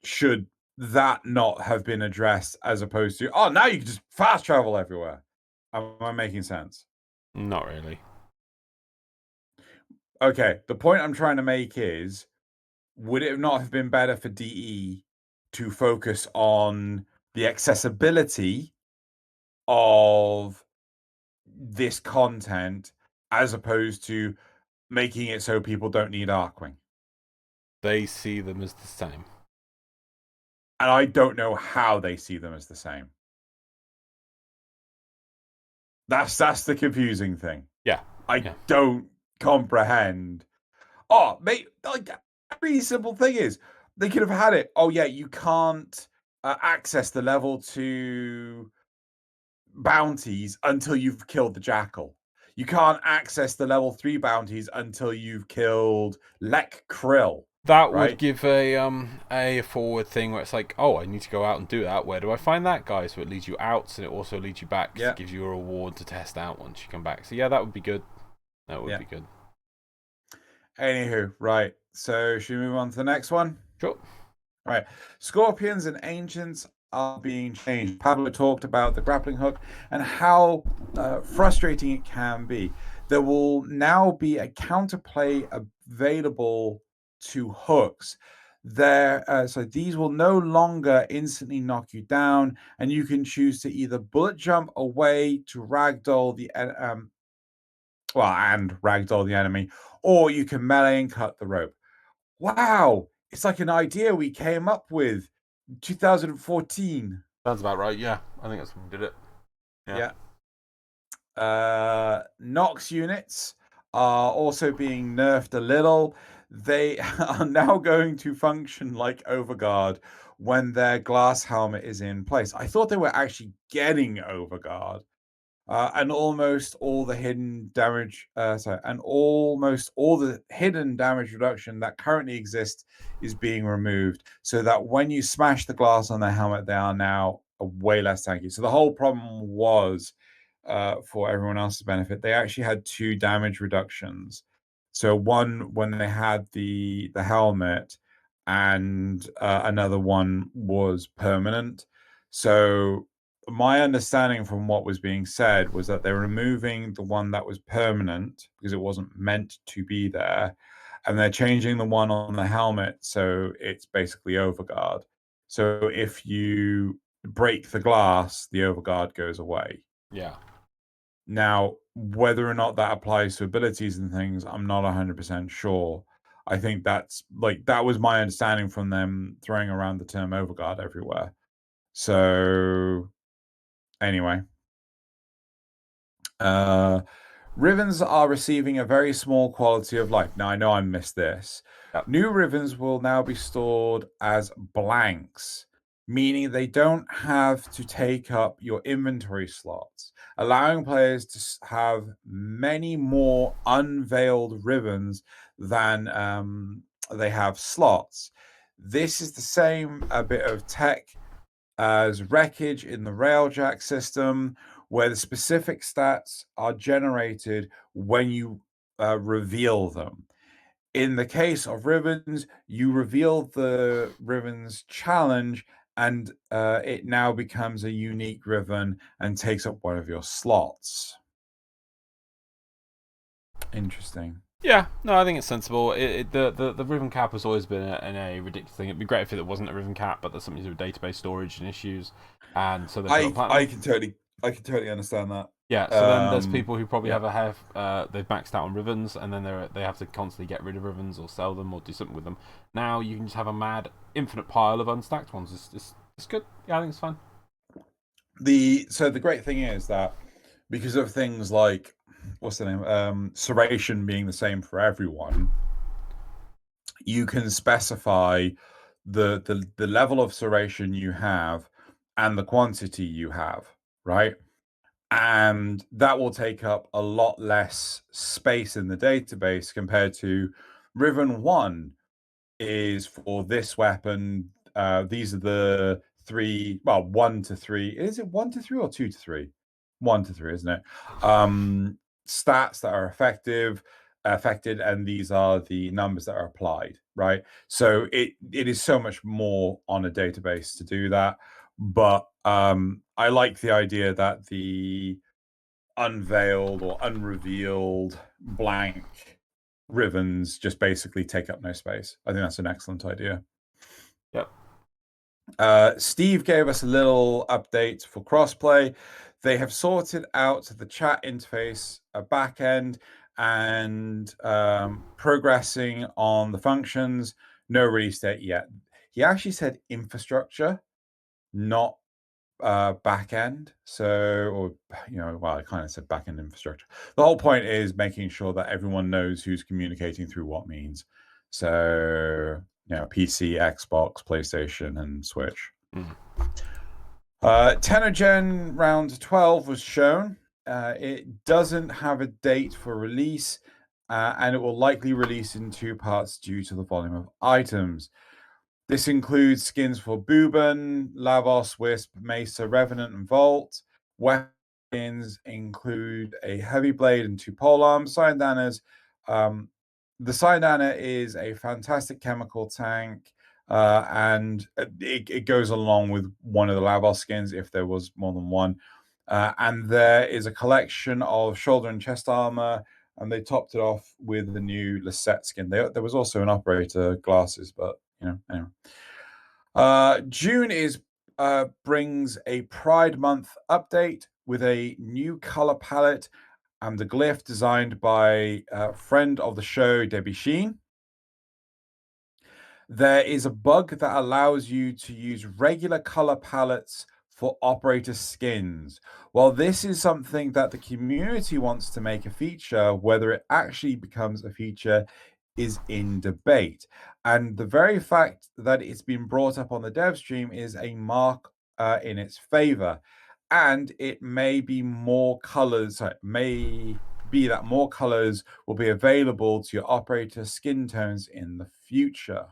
Speaker 2: Should that not have been addressed as opposed to, oh, now you can just fast travel everywhere? Am I making sense?
Speaker 1: Not really.
Speaker 2: Okay, the point I'm trying to make is, would it not have been better for DE to focus on the accessibility of this content as opposed to making it so people don't need Arcwing?
Speaker 1: They see them as the same.
Speaker 2: And I don't know how they see them as the same. That's the confusing thing.
Speaker 1: Yeah.
Speaker 2: I don't comprehend. Oh, mate, like, a really simple thing is they could have had it. Oh yeah, you can't access the level 2 bounties until you've killed the jackal. You can't access the level 3 bounties until you've killed Lek Krill.
Speaker 1: That
Speaker 2: right?
Speaker 1: would give a forward thing where it's like, oh, I need to go out and do that. Where do I find that guy? So it leads you out, and it also leads you back.
Speaker 2: Yeah.
Speaker 1: It gives you a reward to test out once you come back. So yeah, that would be good. That would be good.
Speaker 2: Anywho, right. So should we move on to the next one?
Speaker 1: Sure.
Speaker 2: All right. Scorpions and ancients are being changed. Pablo talked about the grappling hook and how frustrating it can be. There will now be a counterplay available to hooks. So these will no longer instantly knock you down, and you can choose to either bullet jump away to ragdoll the ragdoll the enemy, or you can melee and cut the rope. Wow, it's like an idea we came up with 2014.
Speaker 1: Sounds about right. Yeah, I think that's when we did it.
Speaker 2: Yeah. Nox units are also being nerfed a little. They are now going to function like Overguard when their glass helmet is in place. I thought they were actually getting Overguard. And almost all the hidden damage reduction that currently exists is being removed, so that when you smash the glass on their helmet, they are now are way less tanky. So the whole problem was, for everyone else's benefit, they actually had 2 damage reductions. So one when they had the helmet, and another one was permanent. So my understanding from what was being said was that they're removing the one that was permanent because it wasn't meant to be there, and they're changing the one on the helmet so it's basically overguard. So if you break the glass, the overguard goes away.
Speaker 1: Yeah.
Speaker 2: Now, whether or not that applies to abilities and things, I'm not 100% sure. I think that's that was my understanding from them throwing around the term overguard everywhere. So anyway, Rivens are receiving a very small quality of life. Now, I know I missed this.
Speaker 1: Yep.
Speaker 2: New Rivens will now be stored as blanks, meaning they don't have to take up your inventory slots, allowing players to have many more unveiled Rivens than they have slots. This is the same bit of tech as wreckage in the Railjack system, where the specific stats are generated when you reveal them. In the case of Ribbons, you reveal the Ribbons challenge, and it now becomes a unique ribbon and takes up one of your slots. Interesting.
Speaker 1: Yeah, no, I think it's sensible. The ribbon cap has always been a ridiculous thing. It'd be great if it wasn't a ribbon cap, but there's something to do with database storage and issues, and so they've got
Speaker 2: I can totally understand that.
Speaker 1: Yeah, so then there's people who probably they've maxed out on ribbons, and then they have to constantly get rid of ribbons or sell them or do something with them. Now you can just have a mad infinite pile of unstacked ones. It's good. Yeah, I think it's fine.
Speaker 2: So the great thing is that because of things like what's the name, serration being the same for everyone, you can specify the level of serration you have and the quantity you have, right? And that will take up a lot less space in the database compared to Riven 1 is for this weapon. These are the 1 to 3. Is it 1 to 3 or 2 to 3? 1 to 3, isn't it? Stats that are affected, and these are the numbers that are applied, right? So it is so much more on a database to do that. But I like the idea that the unveiled or unrevealed blank Rivens just basically take up no space. I think that's an excellent idea.
Speaker 1: Yep.
Speaker 2: Steve gave us a little update for crossplay. They have sorted out the chat interface back end and progressing on the functions. No release date yet. He actually said infrastructure, not back end. So, I kind of said back end infrastructure. The whole point is making sure that everyone knows who's communicating through what means. So, PC, Xbox, PlayStation, and Switch. Tenno Gen Round 12 was shown. It doesn't have a date for release, and it will likely release in 2 parts due to the volume of items. This includes skins for Booban, Lavos, Wisp, Mesa, Revenant, and Vault. Weapons include a heavy blade and 2 polearms. Sidedanas. The Sidana is a fantastic chemical tank, and it goes along with one of the Lavos skins if there was more than one. And there is a collection of shoulder and chest armor, and they topped it off with the new Lisette skin. There was also an operator glasses, but anyway. June brings a Pride Month update with a new color palette and a glyph designed by a friend of the show, Debbie Sheen. There is a bug that allows you to use regular color palettes for operator skins. While this is something that the community wants to make a feature, whether it actually becomes a feature is in debate. And the very fact that it's been brought up on the dev stream is a mark in its favor. And it may be more colors, may be that more colors will be available to your operator skin tones in the future.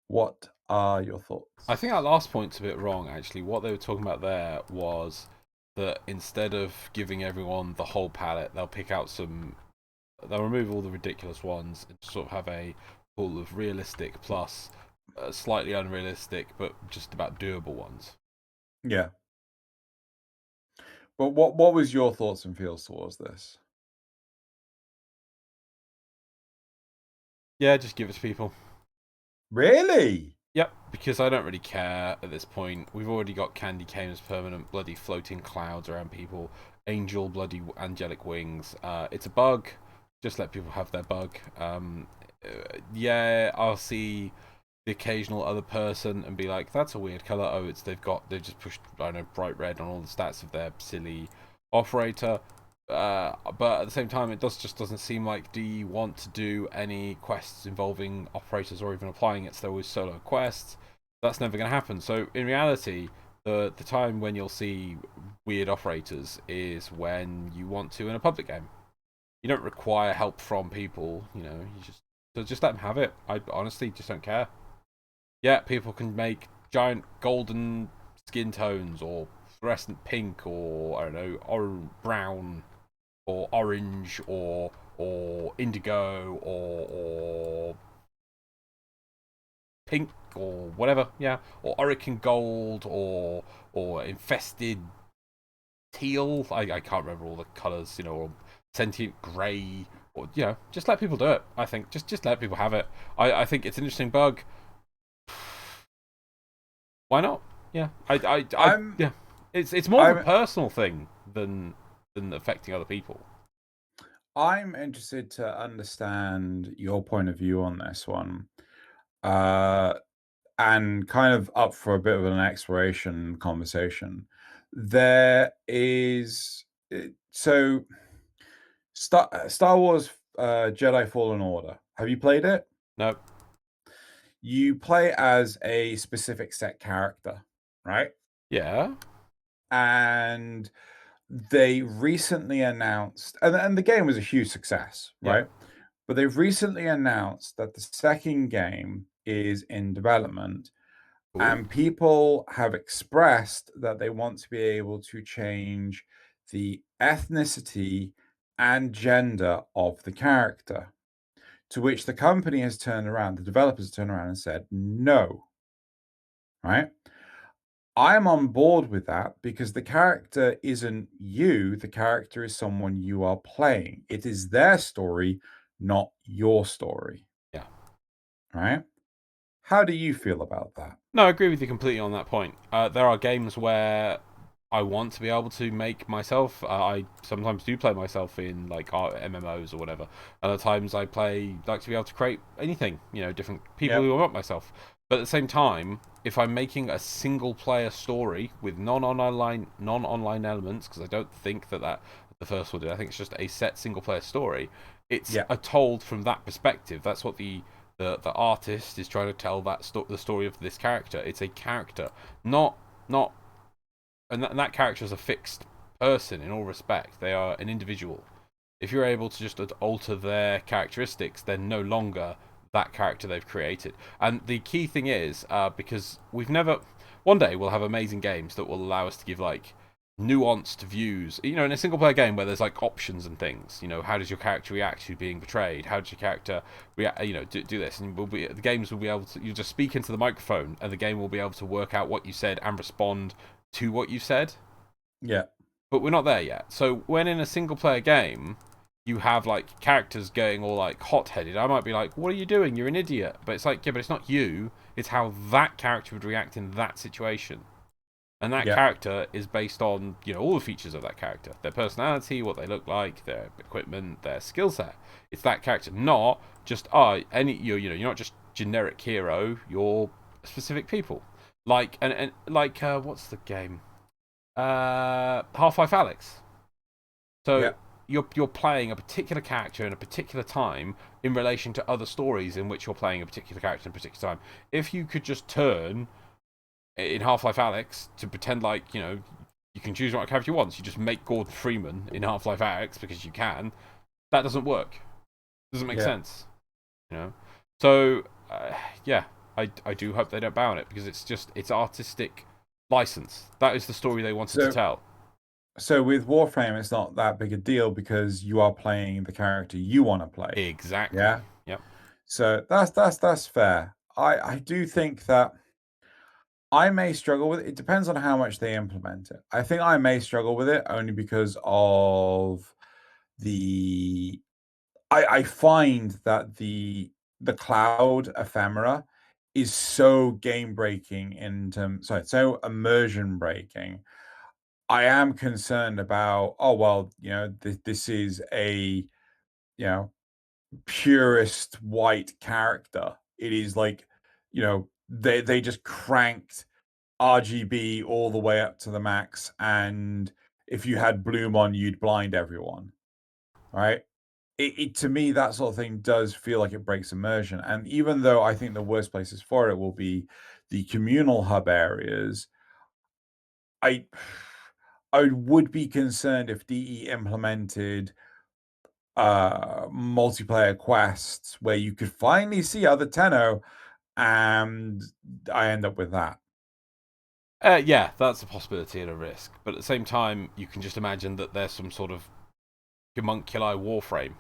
Speaker 2: What are your thoughts?
Speaker 1: I think that last point's a bit wrong, actually. What they were talking about there was that instead of giving everyone the whole palette, they'll pick out some. They'll remove all the ridiculous ones and sort of have a pool of realistic plus slightly unrealistic, but just about doable ones.
Speaker 2: Yeah. But what was your thoughts and feels towards this?
Speaker 1: Yeah, just give it to people.
Speaker 2: Really?
Speaker 1: Yep, because I don't really care at this point. We've already got candy canes, permanent bloody floating clouds around people, angel bloody angelic wings. It's a bug. Just let people have their bug. Yeah, I'll see the occasional other person and be like, "That's a weird color." Oh, they've just pushed, I don't know, bright red on all the stats of their silly operator. But at the same time, just doesn't seem like, do you want to do any quests involving operators or even applying it? So there was solo quests. That's never going to happen. So in reality, the time when you'll see weird operators is when you want to in a public game. You don't require help from people, so just let them have it. I honestly just don't care. Yeah, people can make giant golden skin tones or fluorescent pink or I don't know, orange, brown or orange or indigo or pink or whatever, yeah, or Hurricane Gold or infested teal. I can't remember all the colours, or sentient grey, or just let people do it. I think just let people have it. I think it's an interesting bug. Why not? Yeah, yeah. It's more of a personal thing than affecting other people.
Speaker 2: I'm interested to understand your point of view on this one, and kind of up for a bit of an exploration conversation. There is so Star Wars Jedi Fallen Order. Have you played it?
Speaker 1: No.
Speaker 2: You play as a specific set character, right?
Speaker 1: Yeah.
Speaker 2: And they recently announced, and the game was a huge success, right?
Speaker 1: Yeah.
Speaker 2: But they've recently announced that the second game is in development.
Speaker 1: Ooh.
Speaker 2: And people have expressed that they want to be able to change the ethnicity and gender of the character. To which the company has turned around, the developers turned around and said, no, right? I'm on board with that because the character isn't you. The character is someone you are playing. It is their story, not your story.
Speaker 1: Yeah.
Speaker 2: Right? How do you feel about that?
Speaker 1: No, I agree with you completely on that point. There are games where I want to be able to make myself. I sometimes do play myself in like MMOs or whatever. Other times I like to be able to create anything, different people who I want myself. But at the same time, if I'm making a single player story with non-online elements, because I don't think that the first one did. I think it's just a set single player story. It's told from that perspective. That's what the artist is trying to tell, the story of this character. It's a character, not and that character is a fixed person in all respects. They are an individual. If you're able to just alter their characteristics, they're no longer that character they've created. And the key thing is, because one day we'll have amazing games that will allow us to give like nuanced views, in a single player game where there's like options and things. How does your character react to being betrayed? How does your character react? Do this, and the games will be able to. You just speak into the microphone, and the game will be able to work out what you said and respond to what you said.
Speaker 2: Yeah.
Speaker 1: But we're not there yet. So when in a single player game, you have like characters going all like hot headed, I might be like, "What are you doing? You're an idiot." But it's like, yeah, but it's not you. It's how that character would react in that situation. And that character is based on, all the features of that character. Their personality, what they look like, their equipment, their skill set. It's that character, not just, you're not just generic hero, you're specific people. Like, what's the game? Half-Life Alyx. So, you're playing a particular character in a particular time in relation to other stories in which you're playing a particular character in a particular time. If you could just turn in Half-Life Alyx to pretend like, you can choose what character you want. So you just make Gordon Freeman in Half-Life Alyx because you can. That doesn't work. Doesn't make sense. So, yeah. I do hope they don't ban it, because it's artistic license. That is the story they wanted to tell.
Speaker 2: So with Warframe, it's not that big a deal because you are playing the character you want to play.
Speaker 1: Exactly.
Speaker 2: Yeah.
Speaker 1: Yep.
Speaker 2: So that's fair. I do think that I may struggle with it. It depends on how much they implement it. I think I may struggle with it only because of the I find that the cloud ephemera is so game breaking so immersion breaking. I am concerned about, oh well, this is a purest white character. It is like, they just cranked RGB all the way up to the max, and if you had bloom on, you'd blind everyone, right? It to me, that sort of thing does feel like it breaks immersion. And even though I think the worst places for it will be the communal hub areas, I I would be concerned if DE implemented multiplayer quests where you could finally see other Tenno, and I end up with that.
Speaker 1: Yeah, that's a possibility and a risk. But at the same time, you can just imagine that there's some sort of homunculi warframe,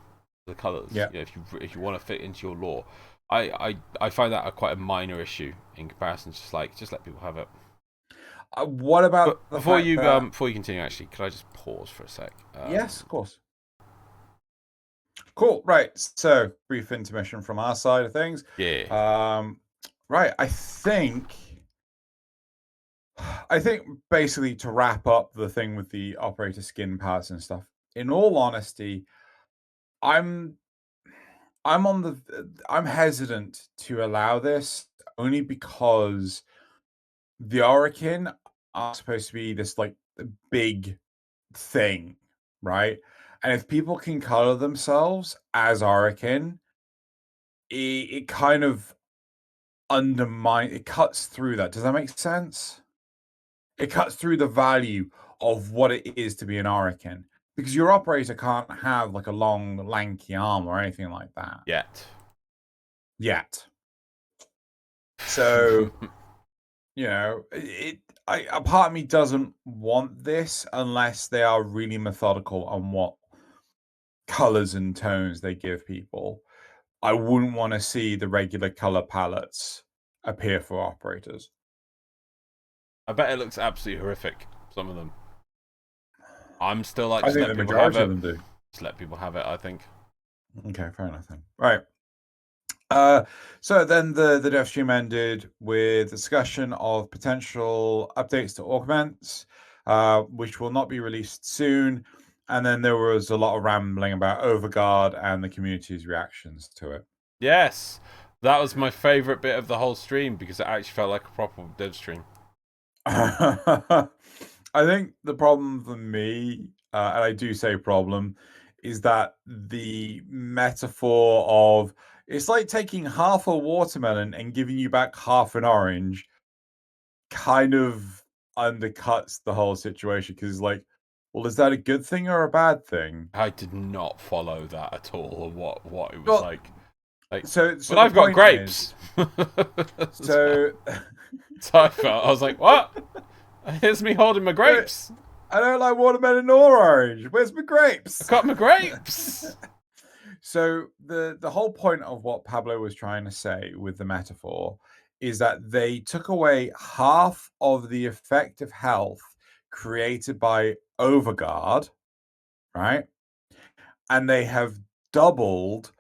Speaker 1: the colours.
Speaker 2: Yeah.
Speaker 1: If you want to fit into your lore, I find that quite a minor issue in comparison. Just let people have it.
Speaker 2: What about
Speaker 1: before you continue? Actually, could I just pause for a sec?
Speaker 2: Yes, of course. Cool. Right. So brief intermission from our side of things.
Speaker 1: Yeah.
Speaker 2: Right. I think basically, to wrap up the thing with the operator skin parts and stuff, in all honesty, I'm hesitant to allow this only because the Orokin are supposed to be this like big thing, right? And if people can color themselves as Orokin, it kind of it cuts through that. Does that make sense? It cuts through the value of what it is to be an Orokin, because your operator can't have like a long, lanky arm or anything like that. Yet. So, a part of me doesn't want this unless they are really methodical on what colors and tones they give people. I wouldn't want to see the regular color palettes appear for operators.
Speaker 1: I bet it looks absolutely horrific, some of them. I'm still like,
Speaker 2: I think the majority of them do.
Speaker 1: Just let people have it, I think.
Speaker 2: Okay, fair enough then. Right. So then the dev stream ended with discussion of potential updates to augments, which will not be released soon. And then there was a lot of rambling about Overguard and the community's reactions to it.
Speaker 1: Yes, that was my favorite bit of the whole stream, because it actually felt like a proper dev stream.
Speaker 2: I think the problem for me, and I do say problem, is that the metaphor of it's like taking half a watermelon and giving you back half an orange kind of undercuts the whole situation, because it's like, well, is that a good thing or a bad thing?
Speaker 1: I did not follow that at all, or what it was like.
Speaker 2: So
Speaker 1: but I've got grapes.
Speaker 2: So
Speaker 1: I felt, I was like, what? Here's me holding my grapes.
Speaker 2: I don't like watermelon or orange. Where's my grapes?
Speaker 1: I got my grapes.
Speaker 2: So the whole point of what Pablo was trying to say with the metaphor is that they took away half of the effective health created by Overguard, right? And they have doubled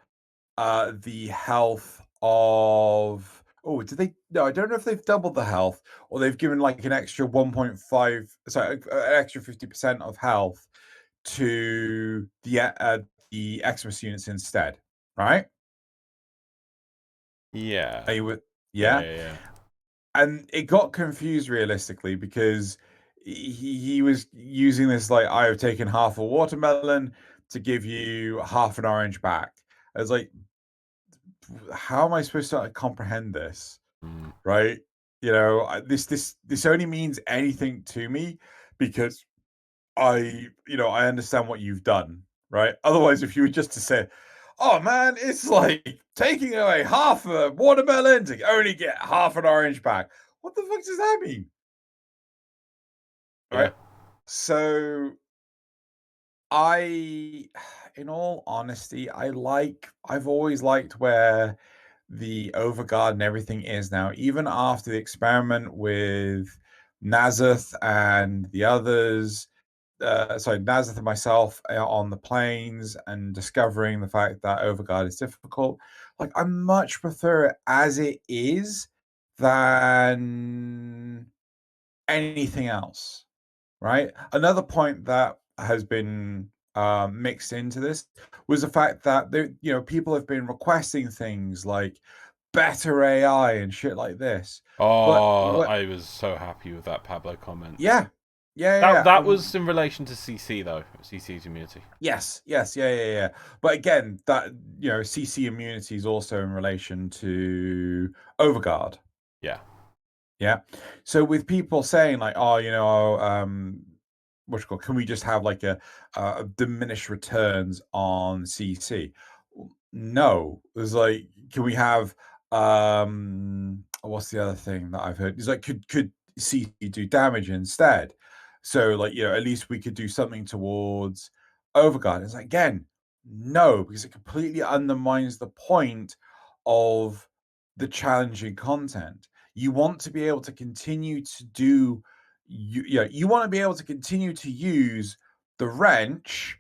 Speaker 2: the health of... Oh, did they? No, I don't know if they've doubled the health or they've given like an extra 1.5, sorry, an extra 50% of health to the Xmas units instead, right?
Speaker 1: Yeah.
Speaker 2: Are you with?
Speaker 1: Yeah.
Speaker 2: And it got confused realistically because he was using this like, I have taken half a watermelon to give you half an orange back. I was like, how am I supposed to comprehend this? Right? This only means anything to me because I understand what you've done, right? Otherwise, if you were just to say, oh man, it's like taking away half a watermelon to only get half an orange back. What the fuck does that mean?
Speaker 1: Yeah.
Speaker 2: Right. So I, in all honesty, I've always liked where the overguard and everything is now, even after the experiment with Nazeth and the others. Sorry, Nazeth and myself on the plains and discovering the fact that overguard is difficult. Like, I much prefer it as it is than anything else. Right. Another point that has been mixed into this was the fact that people have been requesting things like better AI and shit like this. But
Speaker 1: Oh,
Speaker 2: what?
Speaker 1: I was so happy with that Pablo comment.
Speaker 2: Yeah,
Speaker 1: That was in relation to CC though, CC's immunity.
Speaker 2: yes, yeah. But again, that CC immunity is also in relation to overguard.
Speaker 1: Yeah.
Speaker 2: Yeah. So with people saying like, oh, what's it called? Can we just have like a diminished returns on CC? No. There's like, can we have what's the other thing that I've heard? It's like could CC do damage instead? So like, at least we could do something towards overguard. It's like, again, no, because it completely undermines the point of the challenging content. You want to be able to continue to do you want to be able to continue to use the wrench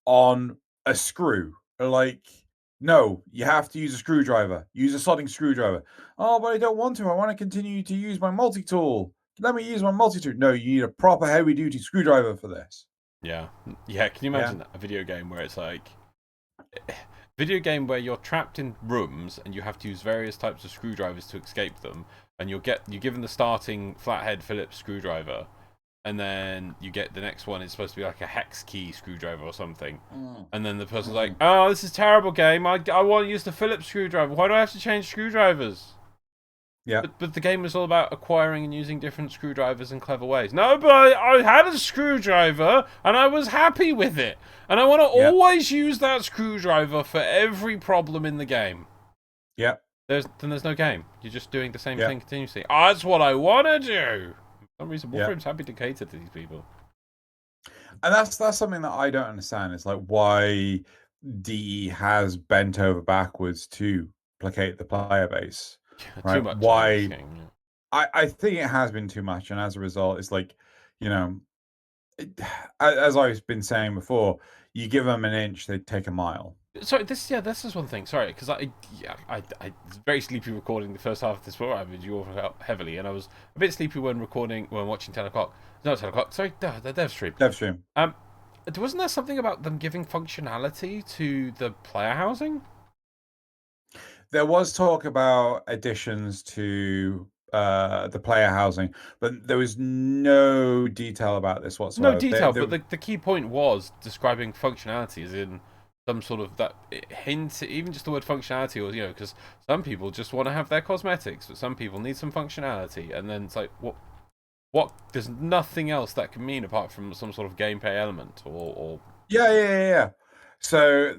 Speaker 2: on a screw. Like, no, you have to use a screwdriver. Use a soldering screwdriver. Oh, but I don't want to. I want to continue to use my multi-tool. Let me use my multi-tool. No, you need a proper heavy-duty screwdriver for this.
Speaker 1: Yeah. Yeah, can you imagine a video game where it's like video game where you're trapped in rooms and you have to use various types of screwdrivers to escape them, and you're given the starting flathead Phillips screwdriver, and then you get the next one is supposed to be like a hex key screwdriver or something, and then the person's like, oh, this is terrible game, I want to use the Phillips screwdriver, why do I have to change screwdrivers?
Speaker 2: Yeah.
Speaker 1: But the game was all about acquiring and using different screwdrivers in clever ways. No, but I had a screwdriver and I was happy with it. And I want to always use that screwdriver for every problem in the game.
Speaker 2: Yeah.
Speaker 1: Then there's no game. You're just doing the same thing continuously. Oh, that's what I want to do. For some reason, Warframe's happy to cater to these people.
Speaker 2: And that's something that I don't understand. It's like why DE has bent over backwards to placate the player base. Right?
Speaker 1: Too much.
Speaker 2: Why?
Speaker 1: Game,
Speaker 2: I think it has been too much, and as a result, it's like as I've been saying before, you give them an inch, they take a mile.
Speaker 1: Sorry, this is one thing. Sorry, because I was very sleepy recording the first half of this program. I you all heavily, and I was a bit sleepy when watching 10 o'clock. No, 10 o'clock. Sorry, the dev stream. Wasn't there something about them giving functionality to the player housing?
Speaker 2: There was talk about additions to the player housing, but there was no detail about this whatsoever.
Speaker 1: No detail, but the key point was describing functionality as in some sort of that hint, even just the word functionality, or because some people just want to have their cosmetics, but some people need some functionality, and then it's like what? There's nothing else that can mean apart from some sort of gameplay element or.
Speaker 2: Yeah. So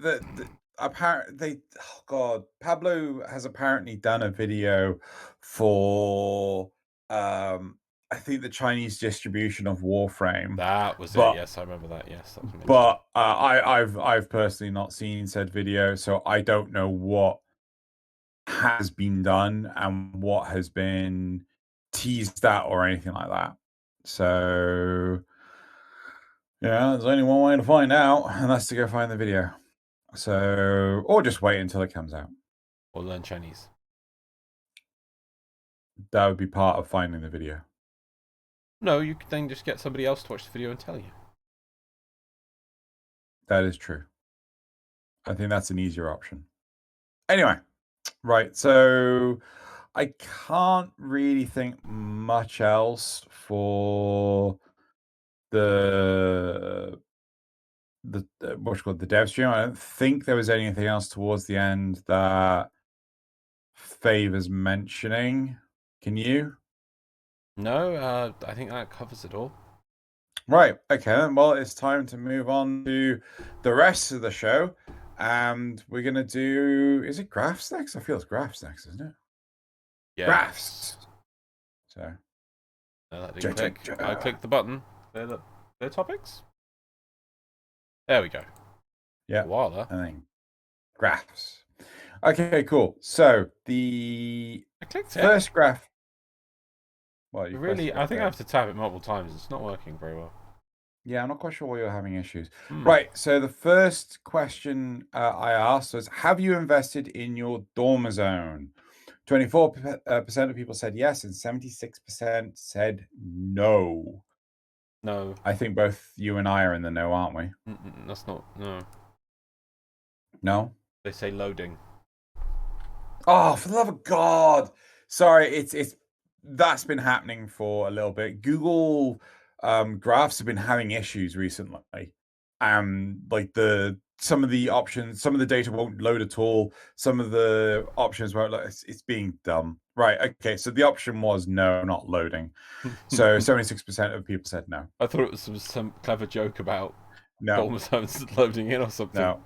Speaker 2: apparently, oh god, Pablo has apparently done a video for I think the Chinese distribution of Warframe.
Speaker 1: That was it. Yes, I remember that. Yes, that was
Speaker 2: but I've personally not seen said video, so I don't know what has been done and what has been teased at or anything like that. So yeah, there's only one way to find out, and that's to go find the video. So, or just wait until it comes out.
Speaker 1: Or learn Chinese.
Speaker 2: That would be part of finding the video.
Speaker 1: No, you could then just get somebody else to watch the video and tell you.
Speaker 2: That is true. I think that's an easier option. Anyway, right. So I can't really think much else for the what's called the dev stream. I don't think there was anything else towards the end that favors mentioning. Can you?
Speaker 1: No, I think that covers it all.
Speaker 2: Right. Okay. Well, it's time to move on to the rest of the show. And we're going to do... Is it graphs next? I feel it's graphs next, isn't it?
Speaker 1: Yes.
Speaker 2: Graphs. So...
Speaker 1: No, that didn't click. I clicked the button. They're topics? There we go.
Speaker 2: Yeah.
Speaker 1: Voila.
Speaker 2: And then graphs. Okay, cool. So the first graph. Well, you
Speaker 1: really, I think I have to tap it multiple times. It's not working very well.
Speaker 2: Yeah, I'm not quite sure why you're having issues. Right. So the first question I asked was, have you invested in your dormer zone? 24% of people said yes, and 76% said no.
Speaker 1: No.
Speaker 2: I think both you and I are in the no, aren't we?
Speaker 1: That's not... No.
Speaker 2: No?
Speaker 1: They say loading.
Speaker 2: Oh, for the love of God. Sorry, it's that's been happening for a little bit. Google graphs have been having issues recently. Like some of the options, some of the data won't load at all. Some of the options won't load. It's being dumb. Right. Okay. So the option was no, not loading. So 76% of people said no.
Speaker 1: I thought it was some clever joke about
Speaker 2: no
Speaker 1: loading in or something.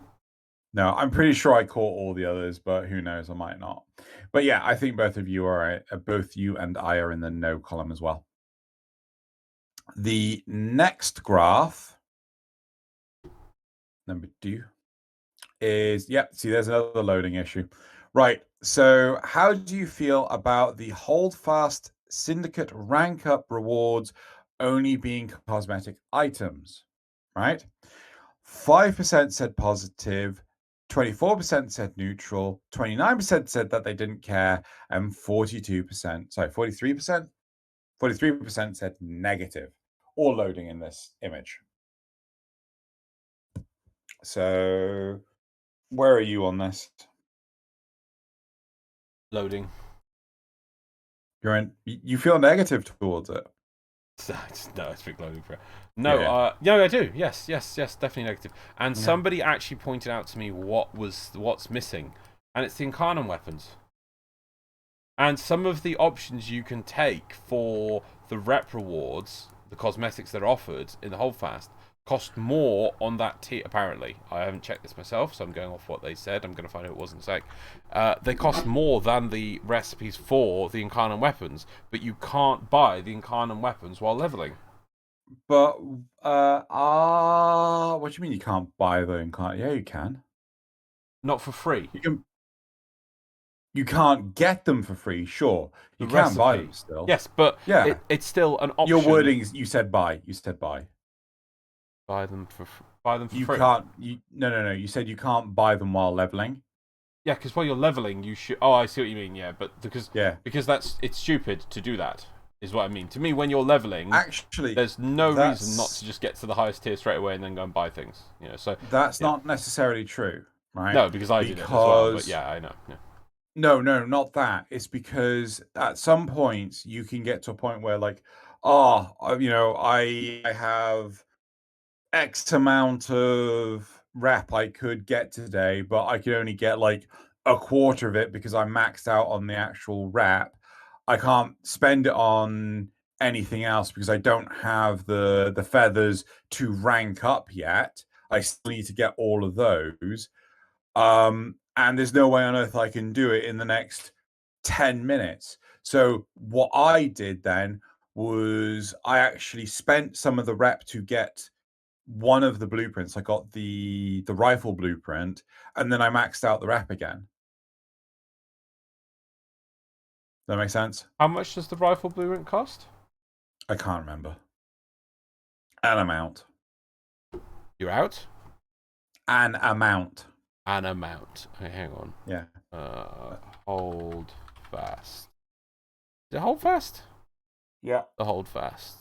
Speaker 2: No, I'm pretty sure I caught all the others, but who knows? I might not. But yeah, I think both of you are both you and I are in the no column as well. The next graph, number 2, is see, there's another loading issue. Right. So how do you feel about the Holdfast Syndicate rank up rewards only being cosmetic items? Right. 5% said positive. 24% said neutral, 29% said that they didn't care, and 43% said negative, all loading in this image. So, where are you on this?
Speaker 1: Loading.
Speaker 2: You feel negative towards it?
Speaker 1: No, it's big loading for it. No, I do. Yes, definitely negative. And somebody actually pointed out to me what's missing, and it's the Incarnate weapons. And some of the options you can take for the rep rewards, the cosmetics that are offered in the Holdfast, cost more on that tier. Apparently, I haven't checked this myself, so I'm going off what they said. I'm going to find out it wasn't a sec. They cost more than the recipes for the Incarnate weapons, but you can't buy the Incarnate weapons while leveling.
Speaker 2: But what do you mean you can't buy the Incarnate? Yeah, you can.
Speaker 1: Not for free.
Speaker 2: You can't get them for free, sure. You can buy them still.
Speaker 1: Yes, but it's still an option.
Speaker 2: Your wording, you said buy. You said buy.
Speaker 1: Buy them for
Speaker 2: you
Speaker 1: free.
Speaker 2: Can't. No. You said you can't buy them while leveling.
Speaker 1: Yeah, because while you're leveling, you should. Oh, I see what you mean. Yeah, but because it's stupid to do that. Is what I mean. To me, when you're leveling,
Speaker 2: actually,
Speaker 1: there's no reason not to just get to the highest tier straight away and then go and buy things. So
Speaker 2: that's not necessarily true, right?
Speaker 1: No, because I did it as well. But yeah, I know. Yeah.
Speaker 2: No, not that. It's because at some points you can get to a point where, like, I have X amount of rep I could get today, but I could only get like a quarter of it because I'm maxed out on the actual rep. I can't spend it on anything else because I don't have the feathers to rank up yet. I still need to get all of those. And there's no way on earth I can do it in the next 10 minutes. So what I did then was I actually spent some of the rep to get one of the blueprints. I got the rifle blueprint, and then I maxed out the rep again. That make sense?
Speaker 1: How much does the rifle blueprint cost?
Speaker 2: I can't remember. An amount.
Speaker 1: You're out?
Speaker 2: An amount.
Speaker 1: An amount. Okay, hang on.
Speaker 2: Yeah.
Speaker 1: Hold fast. Is it hold fast?
Speaker 2: Yeah.
Speaker 1: The hold fast.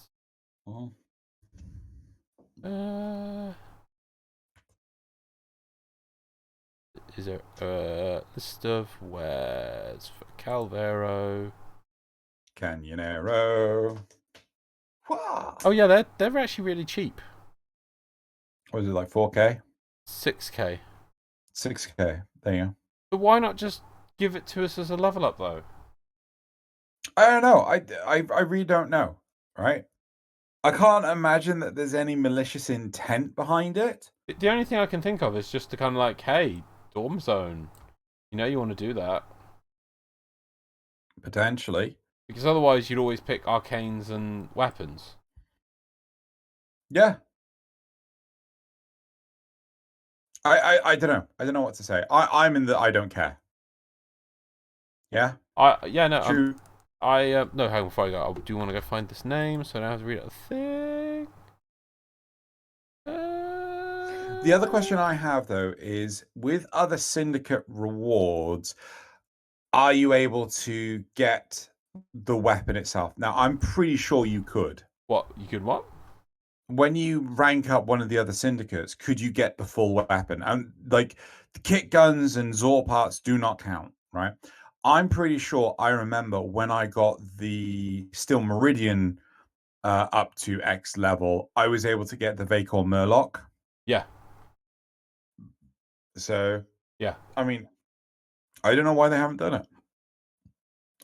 Speaker 1: Is there a list of wares for Calvero?
Speaker 2: Canyonero.
Speaker 1: Oh yeah, they're actually really cheap.
Speaker 2: What is it, like 4K?
Speaker 1: 6K.
Speaker 2: 6K. There you go.
Speaker 1: But why not just give it to us as a level up though?
Speaker 2: I don't know. I really don't know. Right? I can't imagine that there's any malicious intent behind it.
Speaker 1: The only thing I can think of is just to kind of like, hey, Dorm Zone. You want to do that.
Speaker 2: Potentially.
Speaker 1: Because otherwise you'd always pick arcanes and weapons.
Speaker 2: Yeah. I don't know. I don't know what to say. I'm in the I don't care. Yeah.
Speaker 1: No.
Speaker 2: True.
Speaker 1: No. Hang on, before I go, I do want to go find this name, so I don't have to read out the thing.
Speaker 2: The other question I have though is with other syndicate rewards, are you able to get the weapon itself? Now, I'm pretty sure you could.
Speaker 1: What? You could what?
Speaker 2: When you rank up one of the other syndicates, could you get the full weapon? And like the kit guns and Zor parts do not count, right? I'm pretty sure I remember when I got the Steel Meridian up to X level, I was able to get the Vacor Murloc.
Speaker 1: Yeah.
Speaker 2: So,
Speaker 1: yeah.
Speaker 2: I mean, I don't know why they haven't done it.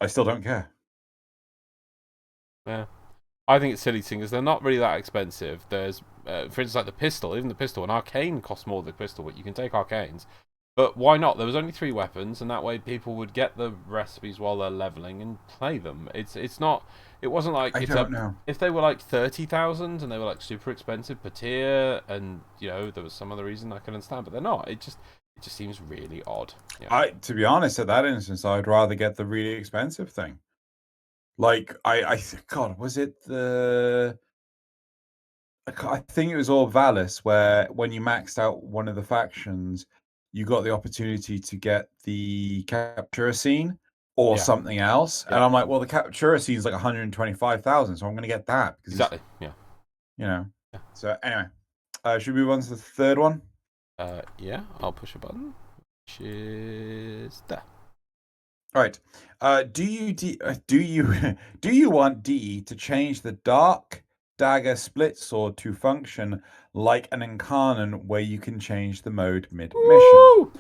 Speaker 2: I still don't care.
Speaker 1: Yeah. I think it's silly thing because they're not really that expensive. There's, for instance, like the pistol. Even the pistol, an arcane costs more than the pistol, but you can take arcanes. But why not? There was only 3 weapons, and that way people would get the recipes while they're leveling and play them. It's not. It wasn't like
Speaker 2: I don't know.
Speaker 1: If they were like 30,000 and they were like super expensive per tier, and there was some other reason I can understand, but they're not. It just seems really odd. Yeah.
Speaker 2: To be honest, at that instance, I'd rather get the really expensive thing. Like God, was it the? I think it was all Valis, where when you maxed out one of the factions, you got the opportunity to get the capture scene or something else.
Speaker 1: Yeah.
Speaker 2: And I'm like, well, the capture scene is like 125,000, so I'm going to get that because
Speaker 1: exactly. Yeah.
Speaker 2: Yeah. So anyway, should we move on to the third one?
Speaker 1: Yeah, I'll push a button. Which is there.
Speaker 2: All right. Do you want DE to change the dark dagger split sword to function like an Incarnon where you can change the mode mid-mission?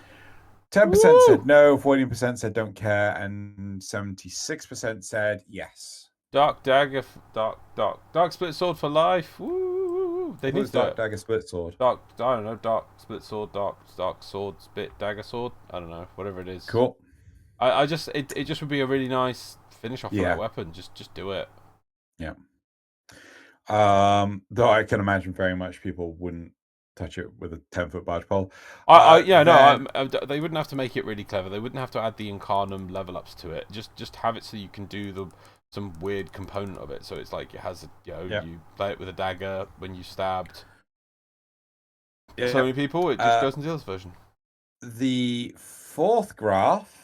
Speaker 2: 10% said no, 14% said don't care, and 76% said yes.
Speaker 1: Dark dagger, dark split sword for life. Woo! They need to do
Speaker 2: dark
Speaker 1: it.
Speaker 2: Dagger split sword.
Speaker 1: I don't know. Dark split sword, dark sword, split dagger sword. I don't know. Whatever it is.
Speaker 2: Cool.
Speaker 1: I just it just would be a really nice finish off for that weapon. Just do it.
Speaker 2: Yeah. Though I can imagine very much people wouldn't touch it with a 10-foot barge pole.
Speaker 1: They wouldn't have to make it really clever. They wouldn't have to add the Incarnum level ups to it. Just have it so you can do some weird component of it. So it's like it has you play it with a dagger when you stabbed. So many people, it just goes into this version.
Speaker 2: The fourth graph.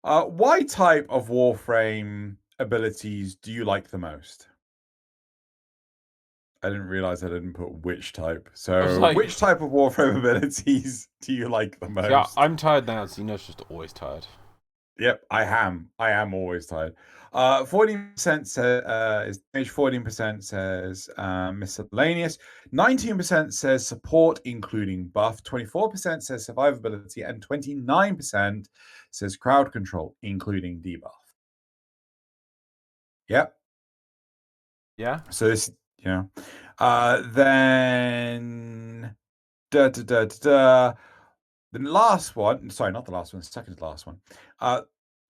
Speaker 2: What type of Warframe abilities do you like the most? I didn't realize I didn't put which type. So, which type of Warframe abilities do you like the most?
Speaker 1: Yeah, I'm tired now. Xeno's just always tired.
Speaker 2: Yep, I am. I am always tired. 14% says damage, 14% says miscellaneous, 19% says support, including buff, 24% says survivability, and 29% says crowd control, including debuff. Yep.
Speaker 1: Yeah.
Speaker 2: So this, then the last one, sorry, not the last one, the second to last one.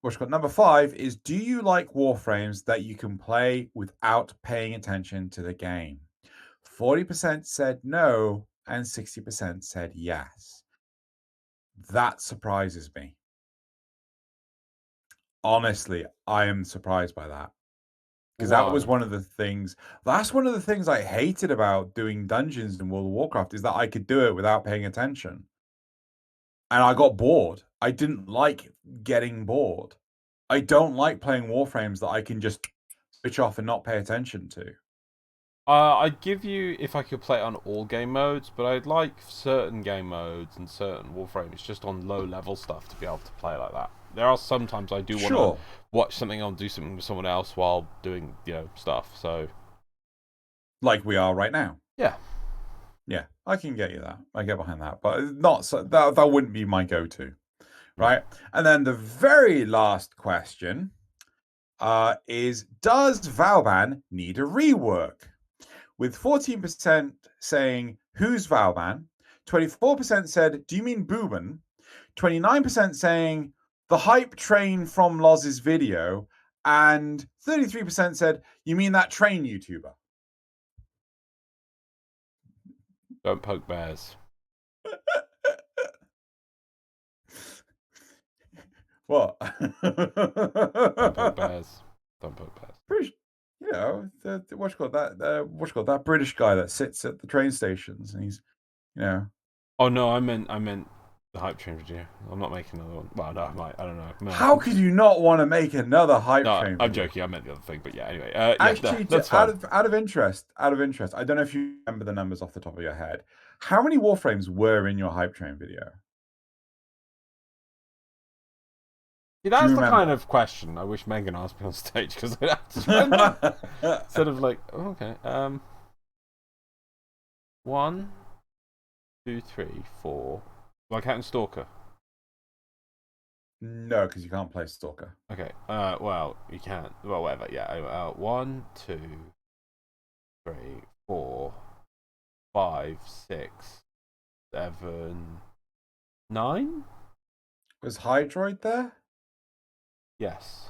Speaker 2: Which got number 5 is, do you like Warframes that you can play without paying attention to the game? 40% said no, and 60% said yes. That surprises me. Honestly, I am surprised by that. Because that was one of the things. That's one of the things I hated about doing dungeons in World of Warcraft, is that I could do it without paying attention. And I got bored. I didn't like getting bored. I don't like playing Warframes that I can just switch off and not pay attention to.
Speaker 1: I'd give you if I could play it on all game modes, but I'd like certain game modes and certain Warframes just on low level stuff to be able to play like that. There are sometimes I do want to watch something or do something with someone else while doing stuff. So,
Speaker 2: like we are right now.
Speaker 1: Yeah.
Speaker 2: Yeah, I can get you that. I get behind that, but not so, that wouldn't be my go-to, right? And then the very last question is: does Valban need a rework? with 14% saying, who's Valman? 24% said, do you mean Booman? 29% saying, the hype train from Loz's video. And 33% said, you mean that train YouTuber?
Speaker 1: Don't poke bears.
Speaker 2: What?
Speaker 1: Don't poke bears. Don't poke bears.
Speaker 2: British, you know, what's called that British guy that sits at the train stations and he's, you know.
Speaker 1: Oh no, I meant the hype train video. I'm not making another one. Well, no, I might. I don't know. No.
Speaker 2: How could you not want to make another hype train?
Speaker 1: I'm joking. I meant the other thing, but yeah. Anyway,
Speaker 2: actually,
Speaker 1: that's fine.
Speaker 2: out of interest, I don't know if you remember the numbers off the top of your head. How many Warframes were in your hype train video?
Speaker 1: See, that's the kind of question I wish Megan asked me on stage, because I'd have to sort of like, oh, okay, 1, 2, 3, 4. Do I count Stalker?
Speaker 2: No, because you can't play Stalker.
Speaker 1: Okay. Well, you can't. Well, whatever. Yeah. Anyway, 1, 2, 3, 4, 5, 6, 7, 9.
Speaker 2: Was Hydroid there?
Speaker 1: Yes.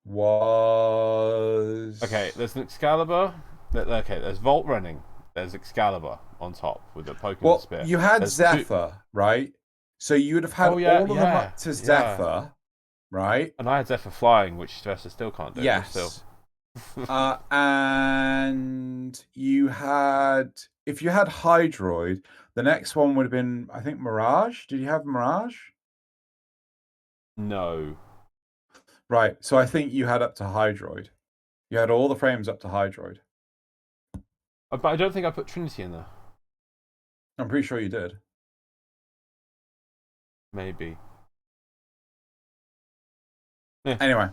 Speaker 2: Was
Speaker 1: okay. There's an Excalibur. Okay. There's Vault Running. There's Excalibur on top with the Pokemon spear.
Speaker 2: You had Zephyr, right? So you would have had all of them up to Zephyr, right?
Speaker 1: And I had Zephyr flying, which Zephyr still can't do.
Speaker 2: Yes.
Speaker 1: Still.
Speaker 2: And you had, if you had Hydroid, the next one would have been, I think, Mirage. Did you have Mirage?
Speaker 1: No.
Speaker 2: Right. So I think you had up to Hydroid. You had all the frames up to Hydroid.
Speaker 1: But I don't think I put Trinity in there.
Speaker 2: I'm pretty sure you did.
Speaker 1: Maybe.
Speaker 2: Yeah. Anyway,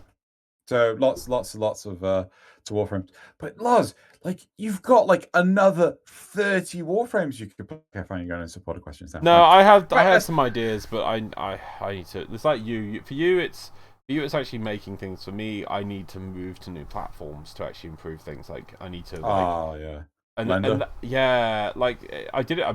Speaker 2: so lots of to Warframes. But Loz, like, you've got like another 30 Warframes you could play. Okay, fine, you're going into supporter questions now.
Speaker 1: No, I have some ideas, but I need to. It's like for you, it's actually making things. For me, I need to move to new platforms to actually improve things. Like I need to. Like,
Speaker 2: yeah.
Speaker 1: And yeah, like I did it. I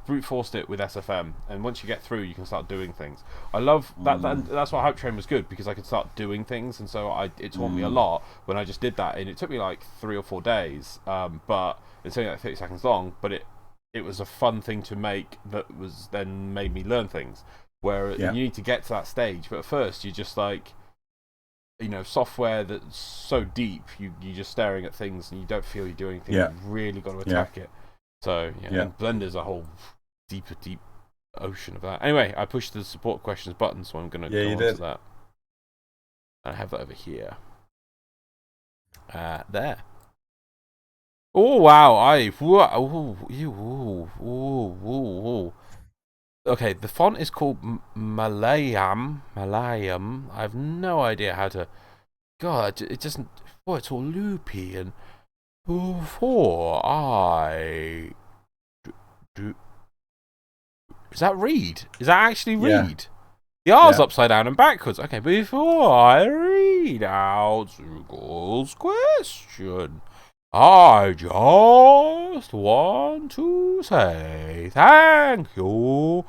Speaker 1: brute forced it with SFM, and once you get through, you can start doing things. I love that. That's why Hype Train was good, because I could start doing things, and so it taught me a lot when I just did that. And it took me like 3 or 4 days, but it's only like 30 seconds long. But it was a fun thing to make that was then made me learn things. Where you need to get to that stage, but at first you're just like, you know, software that's so deep, you're just staring at things and you don't feel you're doing things. You've really got to attack it. So and Blender's a whole deep ocean of that. Anyway, I pushed the support questions button, so I'm going to go on to that. I have that over here. There. Oh wow! Okay, the font is called Malayam. I have no idea how to. God, it doesn't. Oh, it's all loopy and. Before I do. Is that read? Is that actually read? The R's upside down and backwards. Okay, before I read out Google's question, I just want to say thank you all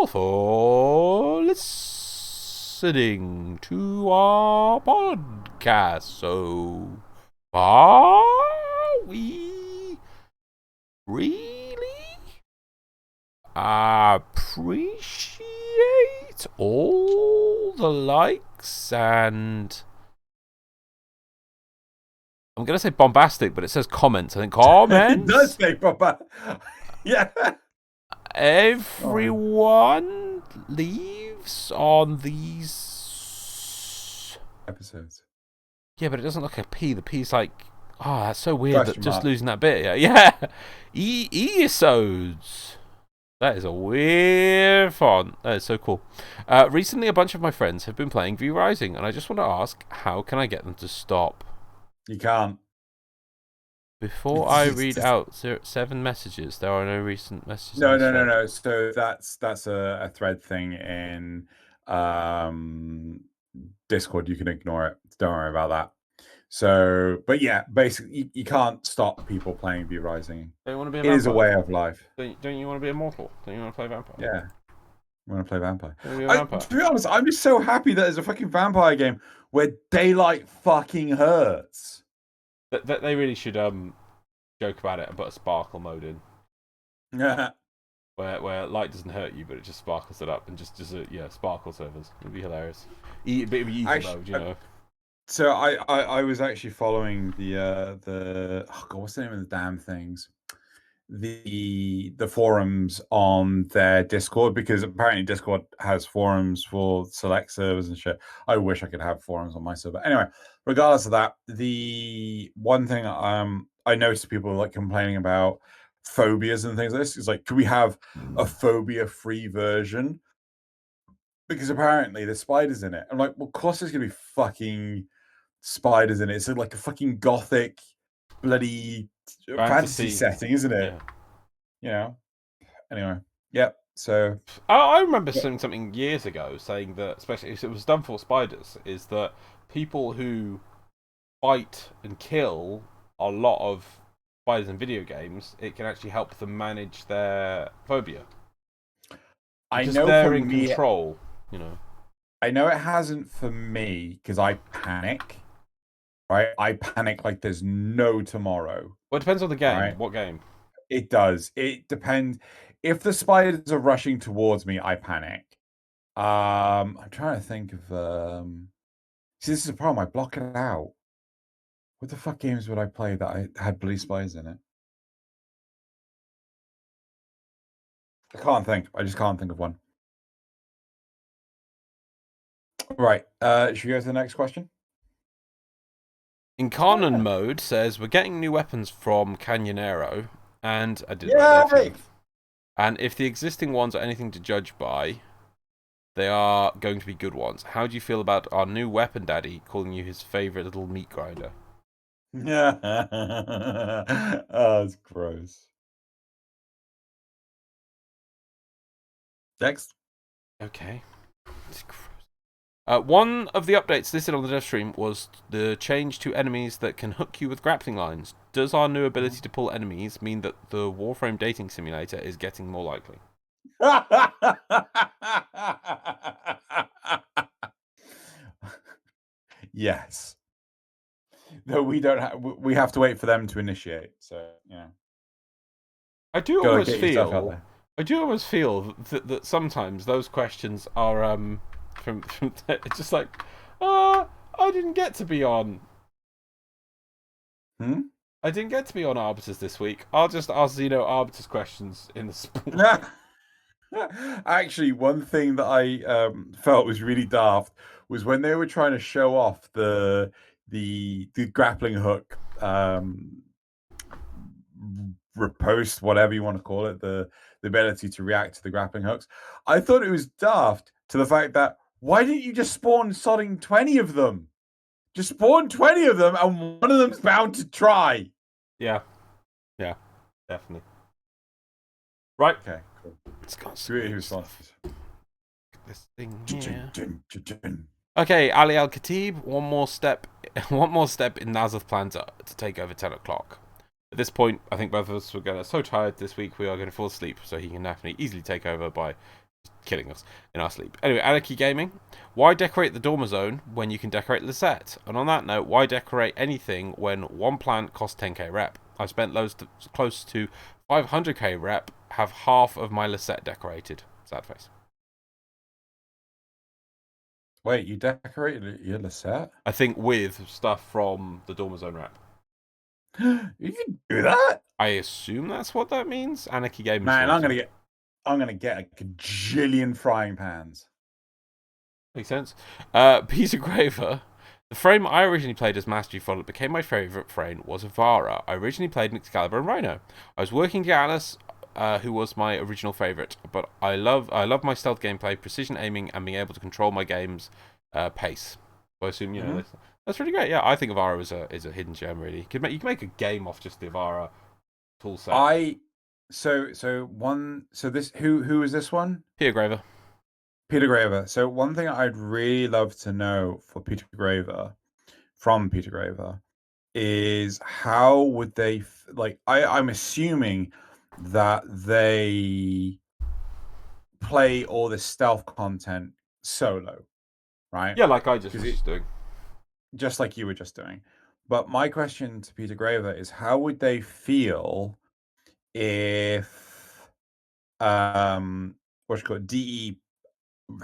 Speaker 1: for listening to our podcast so far. We really appreciate all the likes and I'm going to say bombastic, but it says comments. I think comments.
Speaker 2: It does say bombastic. Yeah.
Speaker 1: Everyone leaves on these
Speaker 2: episodes.
Speaker 1: Yeah, but it doesn't look like a P. The P's like, oh, that's so weird. Just losing that bit. Yeah. Episodes. That is a weird font. That is so cool. Recently, a bunch of my friends have been playing V Rising, and I just want to ask, how can I get them to stop?
Speaker 2: You can't.
Speaker 1: Before I read out 7 messages, there are no recent messages.
Speaker 2: No. So that's a thread thing in Discord. You can ignore it. Don't worry about that. So, but yeah, basically, you can't stop people playing V Rising.
Speaker 1: Don't you want to be a
Speaker 2: It
Speaker 1: vampire?
Speaker 2: is a way of life.
Speaker 1: Don't you want to be immortal? Don't you want to play vampire?
Speaker 2: Yeah, I want to play vampire.
Speaker 1: Don't you want to be a vampire?
Speaker 2: To be honest, I'm just so happy that there's a fucking vampire game where daylight fucking hurts.
Speaker 1: They really should joke about it and put a sparkle mode in.
Speaker 2: Yeah.
Speaker 1: Where light doesn't hurt you, but it just sparkles it up and just sparkle servers. It'd be hilarious. It'd be easy mode, you know.
Speaker 2: So I was actually following the oh God, what's the name of the damn things? The forums on their Discord, because apparently Discord has forums for select servers and shit. I wish I could have forums on my server. Anyway, regardless of that, the one thing I noticed people like complaining about phobias and things like this is like, could we have a phobia-free version? Because apparently there's spiders in it. I'm like, well, of course there's gonna be fucking spiders in it. It's like a fucking gothic bloody fantasy setting, isn't it?
Speaker 1: Yeah.
Speaker 2: You know. Anyway, yep. So
Speaker 1: I remember seeing something years ago saying that, especially if it was done for spiders, is that people who fight and kill a lot of spiders in video games, it can actually help them manage their phobia.
Speaker 2: I
Speaker 1: Just
Speaker 2: know
Speaker 1: they're
Speaker 2: for
Speaker 1: in
Speaker 2: me,
Speaker 1: control, you know.
Speaker 2: I know it hasn't for me because I panic. Right, I panic like there's no tomorrow.
Speaker 1: Well, it depends on the game.
Speaker 2: Right?
Speaker 1: What game?
Speaker 2: It does. It depends. If the spiders are rushing towards me, I panic. I'm trying to think of see, this is a problem. I block it out. What the fuck games would I play that I had bloody spiders in it? I can't think. I just can't think of one. Right. Should we go to the next question?
Speaker 1: Incarnon mode says we're getting new weapons from Canyonero, and I did write and if the existing ones are anything to judge by, they are going to be good ones. How do you feel about our new weapon daddy calling you his favorite little meat grinder?
Speaker 2: Yeah. Oh, it's gross. Next.
Speaker 1: Okay. It's gross. One of the updates listed on the dev stream was the change to enemies that can hook you with grappling lines. Does our new ability to pull enemies mean that the Warframe dating simulator is getting more likely?
Speaker 2: Yes. No, we don't have. We have to wait for them to initiate. So yeah.
Speaker 1: I do always feel that sometimes those questions are from it's just like, I didn't get to be on. I didn't get to be on Arbiters this week. I'll just ask Arbiters questions in the sport.
Speaker 2: Actually, one thing that I felt was really daft was when they were trying to show off the grappling hook riposte, whatever you want to call it, the ability to react to the grappling hooks. I thought it was daft to the fact that why didn't you just spawn sodding 20 of them? Just spawn 20 of them and one of them's bound to try.
Speaker 1: Yeah, definitely. Right.
Speaker 2: Okay, cool.
Speaker 1: It's got this thing here. Okay, Ali Al Khatib, one more step in Nazar's plan to take over Tenno Clock. At this point, I think both of us were so tired this week we are going to fall asleep, so he can definitely easily take over by killing us in our sleep. Anyway, Anarchy Gaming, why decorate the dormer zone when you can decorate Lisette? And on that note, why decorate anything when one plant costs 10k rep? I've spent close to 500k rep, have half of my Lisette decorated. Sad face.
Speaker 2: Wait, you decorated your Lisette?
Speaker 1: I think with stuff from the dormer zone rep.
Speaker 2: You can do that?
Speaker 1: I assume that's what that means. Anarchy Gaming.
Speaker 2: Man, I'm gonna get a gajillion frying pans.
Speaker 1: Makes sense. Peter Graver. The frame I originally played as Mastery Full that became my favourite frame was Avara. I originally played in Excalibur and Rhino. I was working to Alice, who was my original favourite, but I love my stealth gameplay, precision aiming, and being able to control my game's pace. So I assume that's really great. Yeah, I think Avara is a hidden gem. Really, you can make a game off just the Avara tool set.
Speaker 2: So this who is this one?
Speaker 1: Peter Graver.
Speaker 2: Peter Graver. So one thing I'd really love to know for Peter Graver from Peter Graver is how would they I'm assuming that they play all this stealth content solo, right?
Speaker 1: Yeah, like I just was just doing.
Speaker 2: Just like you were just doing. But my question to Peter Graver is how would they feel if what's it called, DE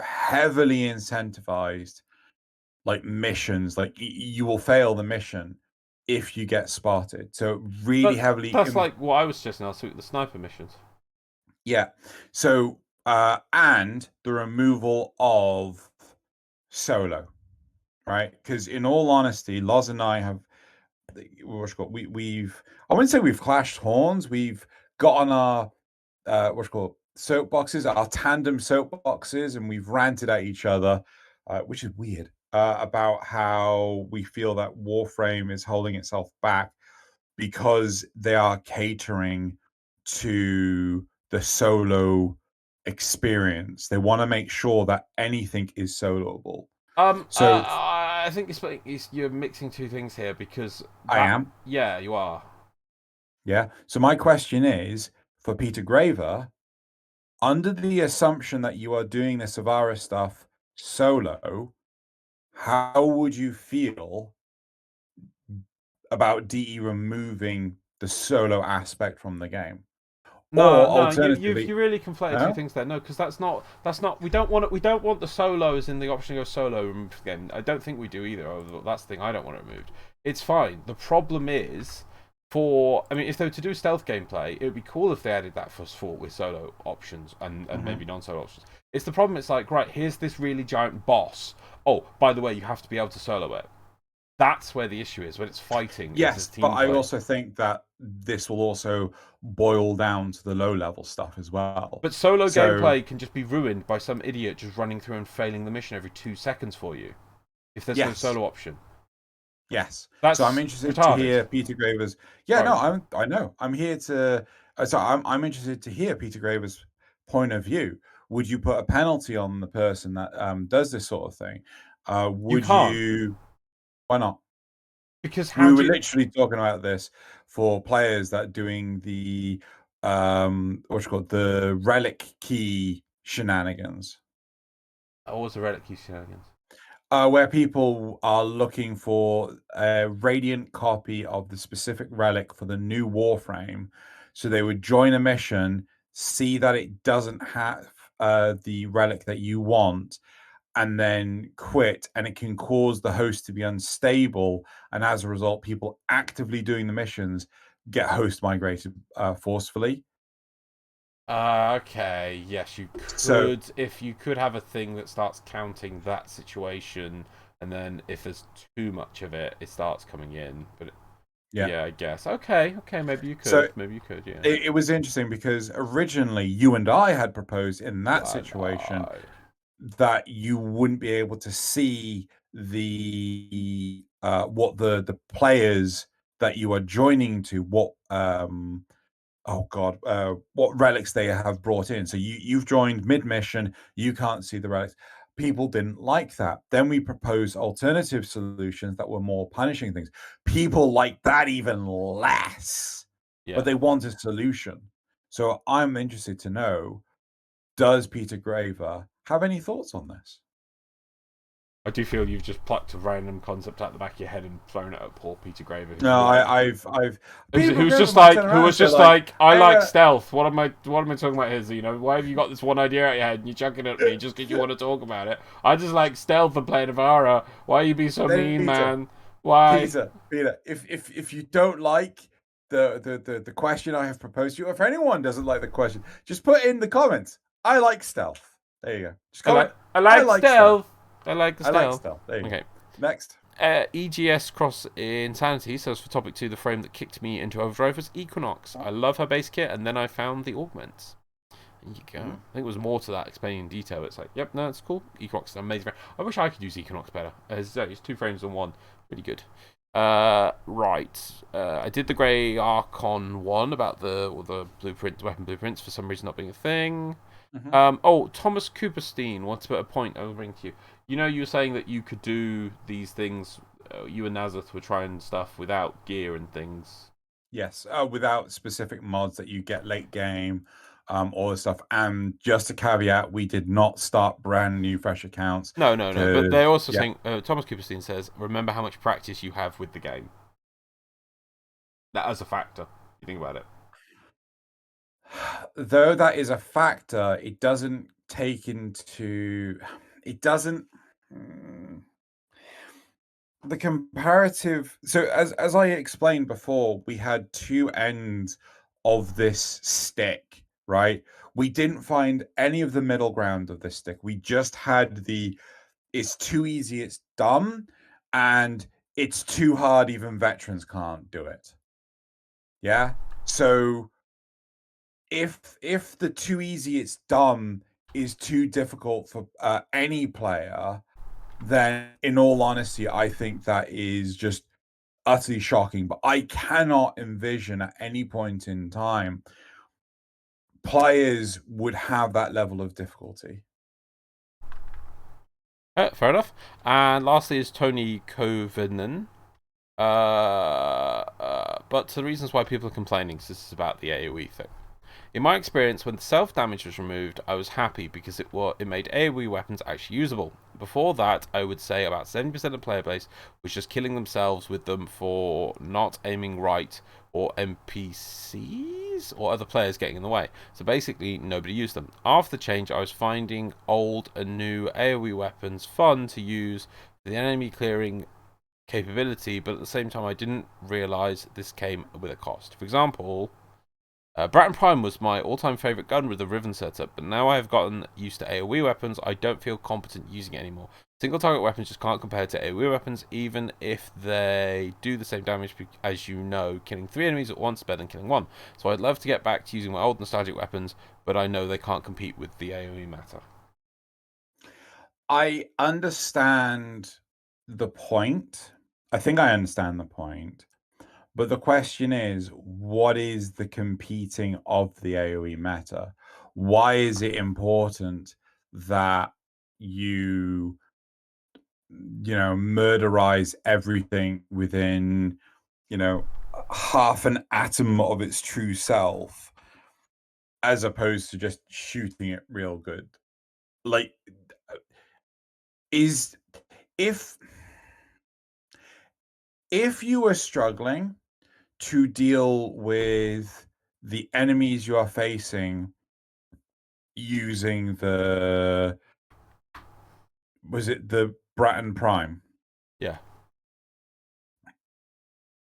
Speaker 2: heavily incentivized like missions, like you will fail the mission if you get spotted. So really heavily.
Speaker 1: That's like what I was suggesting last week, the sniper missions.
Speaker 2: Yeah. So and the removal of solo, right? Because in all honesty, Loz and I have we've I wouldn't say we've clashed horns. We've got on our soapboxes, our tandem soapboxes, and we've ranted at each other, which is weird, about how we feel that Warframe is holding itself back because they are catering to the solo experience. They want to make sure that anything is soloable. So
Speaker 1: I think you're mixing two things here because
Speaker 2: I am.
Speaker 1: Yeah, you are.
Speaker 2: Yeah. So my question is for Peter Graver, under the assumption that you are doing the Savara stuff solo, how would you feel about DE removing the solo aspect from the game?
Speaker 1: No,
Speaker 2: Or alternatively,
Speaker 1: you really conflated two things there. No, because that's not. We don't want the solo as in the option to go solo removed again. I don't think we do either. That's the thing. I don't want it removed. It's fine. The problem is if they were to do stealth gameplay, it would be cool if they added that for sport with solo options and maybe non-solo options. It's the problem. It's like, right, here's this really giant boss. Oh, by the way, you have to be able to solo it. That's where the issue is when it's fighting.
Speaker 2: Yes, but I also think that this will also boil down to the low-level stuff as well.
Speaker 1: But solo gameplay can just be ruined by some idiot just running through and failing the mission every 2 seconds for you, if there's no solo option.
Speaker 2: Yes.
Speaker 1: That's
Speaker 2: so I'm interested
Speaker 1: retarded.
Speaker 2: to hear Peter Graver's. Yeah, no, I know. I'm here to. So I'm interested to hear Peter Graver's point of view. Would you put a penalty on the person that does this sort of thing? Would you? Why not?
Speaker 1: Because
Speaker 2: we were literally talking about this for players that are doing the the relic key shenanigans.
Speaker 1: What was the relic key shenanigans?
Speaker 2: Where people are looking for a radiant copy of the specific relic for the new Warframe. So they would join a mission, see that it doesn't have the relic that you want, and then quit, and it can cause the host to be unstable. And as a result, people actively doing the missions get host migrated forcefully.
Speaker 1: Okay, yes, you could. If you could have a thing that starts counting that situation, and then if there's too much of it, it starts coming in. But yeah, I guess. Okay, maybe you could. Yeah.
Speaker 2: It was interesting because originally you and I had proposed in that situation that you wouldn't be able to see the what the players that you are joining to, what what relics they have brought in. So you've joined mid-mission, you can't see the relics. People didn't like that. Then we proposed alternative solutions that were more punishing things. People liked that even less, but they want a solution. So I'm interested to know, does Peter Graver have any thoughts on this?
Speaker 1: I do feel you've just plucked a random concept out the back of your head and thrown it at poor Peter Graver.
Speaker 2: No, I've.
Speaker 1: Who was just like, I like stealth. What am I talking about here? You know, why have you got this one idea out your head and you're chucking it at me just because you want to talk about it? I just like stealth and playing Avara. Why are you being so mean, Peter, man? Why,
Speaker 2: Peter? If you don't like the question I have proposed to you, if anyone doesn't like the question, just put in the comments. I like stealth. There you go. Just comment.
Speaker 1: I like stealth. I like the stealth.
Speaker 2: I like stealth. There you go. Next.
Speaker 1: EGS Cross Insanity says for topic 2, the frame that kicked me into Overdrive was Equinox. I love her base kit, and then I found the augments. There you go. I think it was more to that explaining in detail. It's like, yep, no, it's cool. Equinox is an amazing frame. I wish I could use Equinox better. It's 2 frames in 1. Really good. Right. I did the Grey Archon one about the weapon blueprints for some reason not being a thing. Thomas Cooperstein wants to put a point. I'll bring to you. You know, you were saying that you could do these things you and Nazareth were trying stuff without gear and things.
Speaker 2: Yes, without specific mods that you get late game, all this stuff. And just a caveat, we did not start brand new fresh accounts.
Speaker 1: No. But they're also
Speaker 2: Yeah.
Speaker 1: saying, Thomas Cooperstein says, remember how much practice you have with the game. That as a factor. You think about it.
Speaker 2: Though that is a factor, it doesn't take into... It doesn't... The comparative... So as I explained before, we had two ends of this stick, right? We didn't find any of the middle ground of this stick. We just had the... It's too easy, it's dumb, and it's too hard, even veterans can't do it. Yeah? So if the too easy, it's dumb is too difficult for any player, then in all honesty, I think that is just utterly shocking. But I cannot envision at any point in time players would have that level of difficulty.
Speaker 1: Fair enough. And lastly is Tony Covenant. But to the reasons why people are complaining, because this is about the AoE thing. In my experience, when the self-damage was removed, I was happy because it made AoE weapons actually usable. Before that, I would say about 70% of player base was just killing themselves with them for not aiming right, or NPCs or other players getting in the way. So basically, nobody used them. After the change, I was finding old and new AoE weapons fun to use for the enemy clearing capability, but at the same time, I didn't realize this came with a cost. For example, Bratton Prime was my all-time favourite gun with the Riven setup, but now I have gotten used to AoE weapons, I don't feel competent using it anymore. Single-target weapons just can't compare to AoE weapons, even if they do the same damage, as you know, killing 3 enemies at once is better than killing 1. So I'd love to get back to using my old nostalgic weapons, but I know they can't compete with the AoE matter.
Speaker 2: I understand the point. I think I understand the point. But the question is, what is the competing of the AoE meta? Why is it important that you murderize everything within, half an atom of its true self, as opposed to just shooting it real good? Like, if you were struggling to deal with the enemies you are facing using the Bratton Prime?
Speaker 1: Yeah.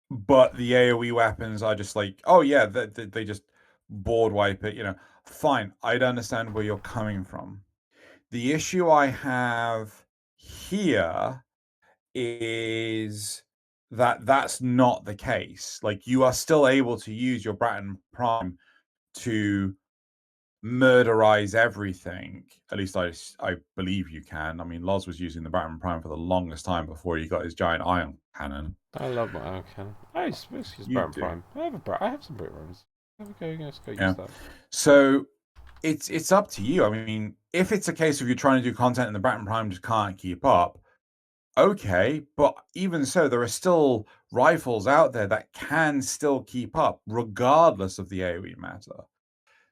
Speaker 2: But the AoE weapons are just like, oh yeah, they just board wipe it, fine. I'd understand where you're coming from. The issue I have here is that that's not the case. Like, you are still able to use your Bratton Prime to murderize everything. At least I believe you can. I mean, Loz was using the Bratton Prime for the longest time before he got his giant ion cannon.
Speaker 1: I love my ion cannon. I use Bratton Prime. I have some Brit runs. Let's go use that.
Speaker 2: So it's up to you. I mean, if it's a case of you're trying to do content and the Bratton Prime just can't keep up, okay, but even so, there are still rifles out there that can still keep up regardless of the AoE matter.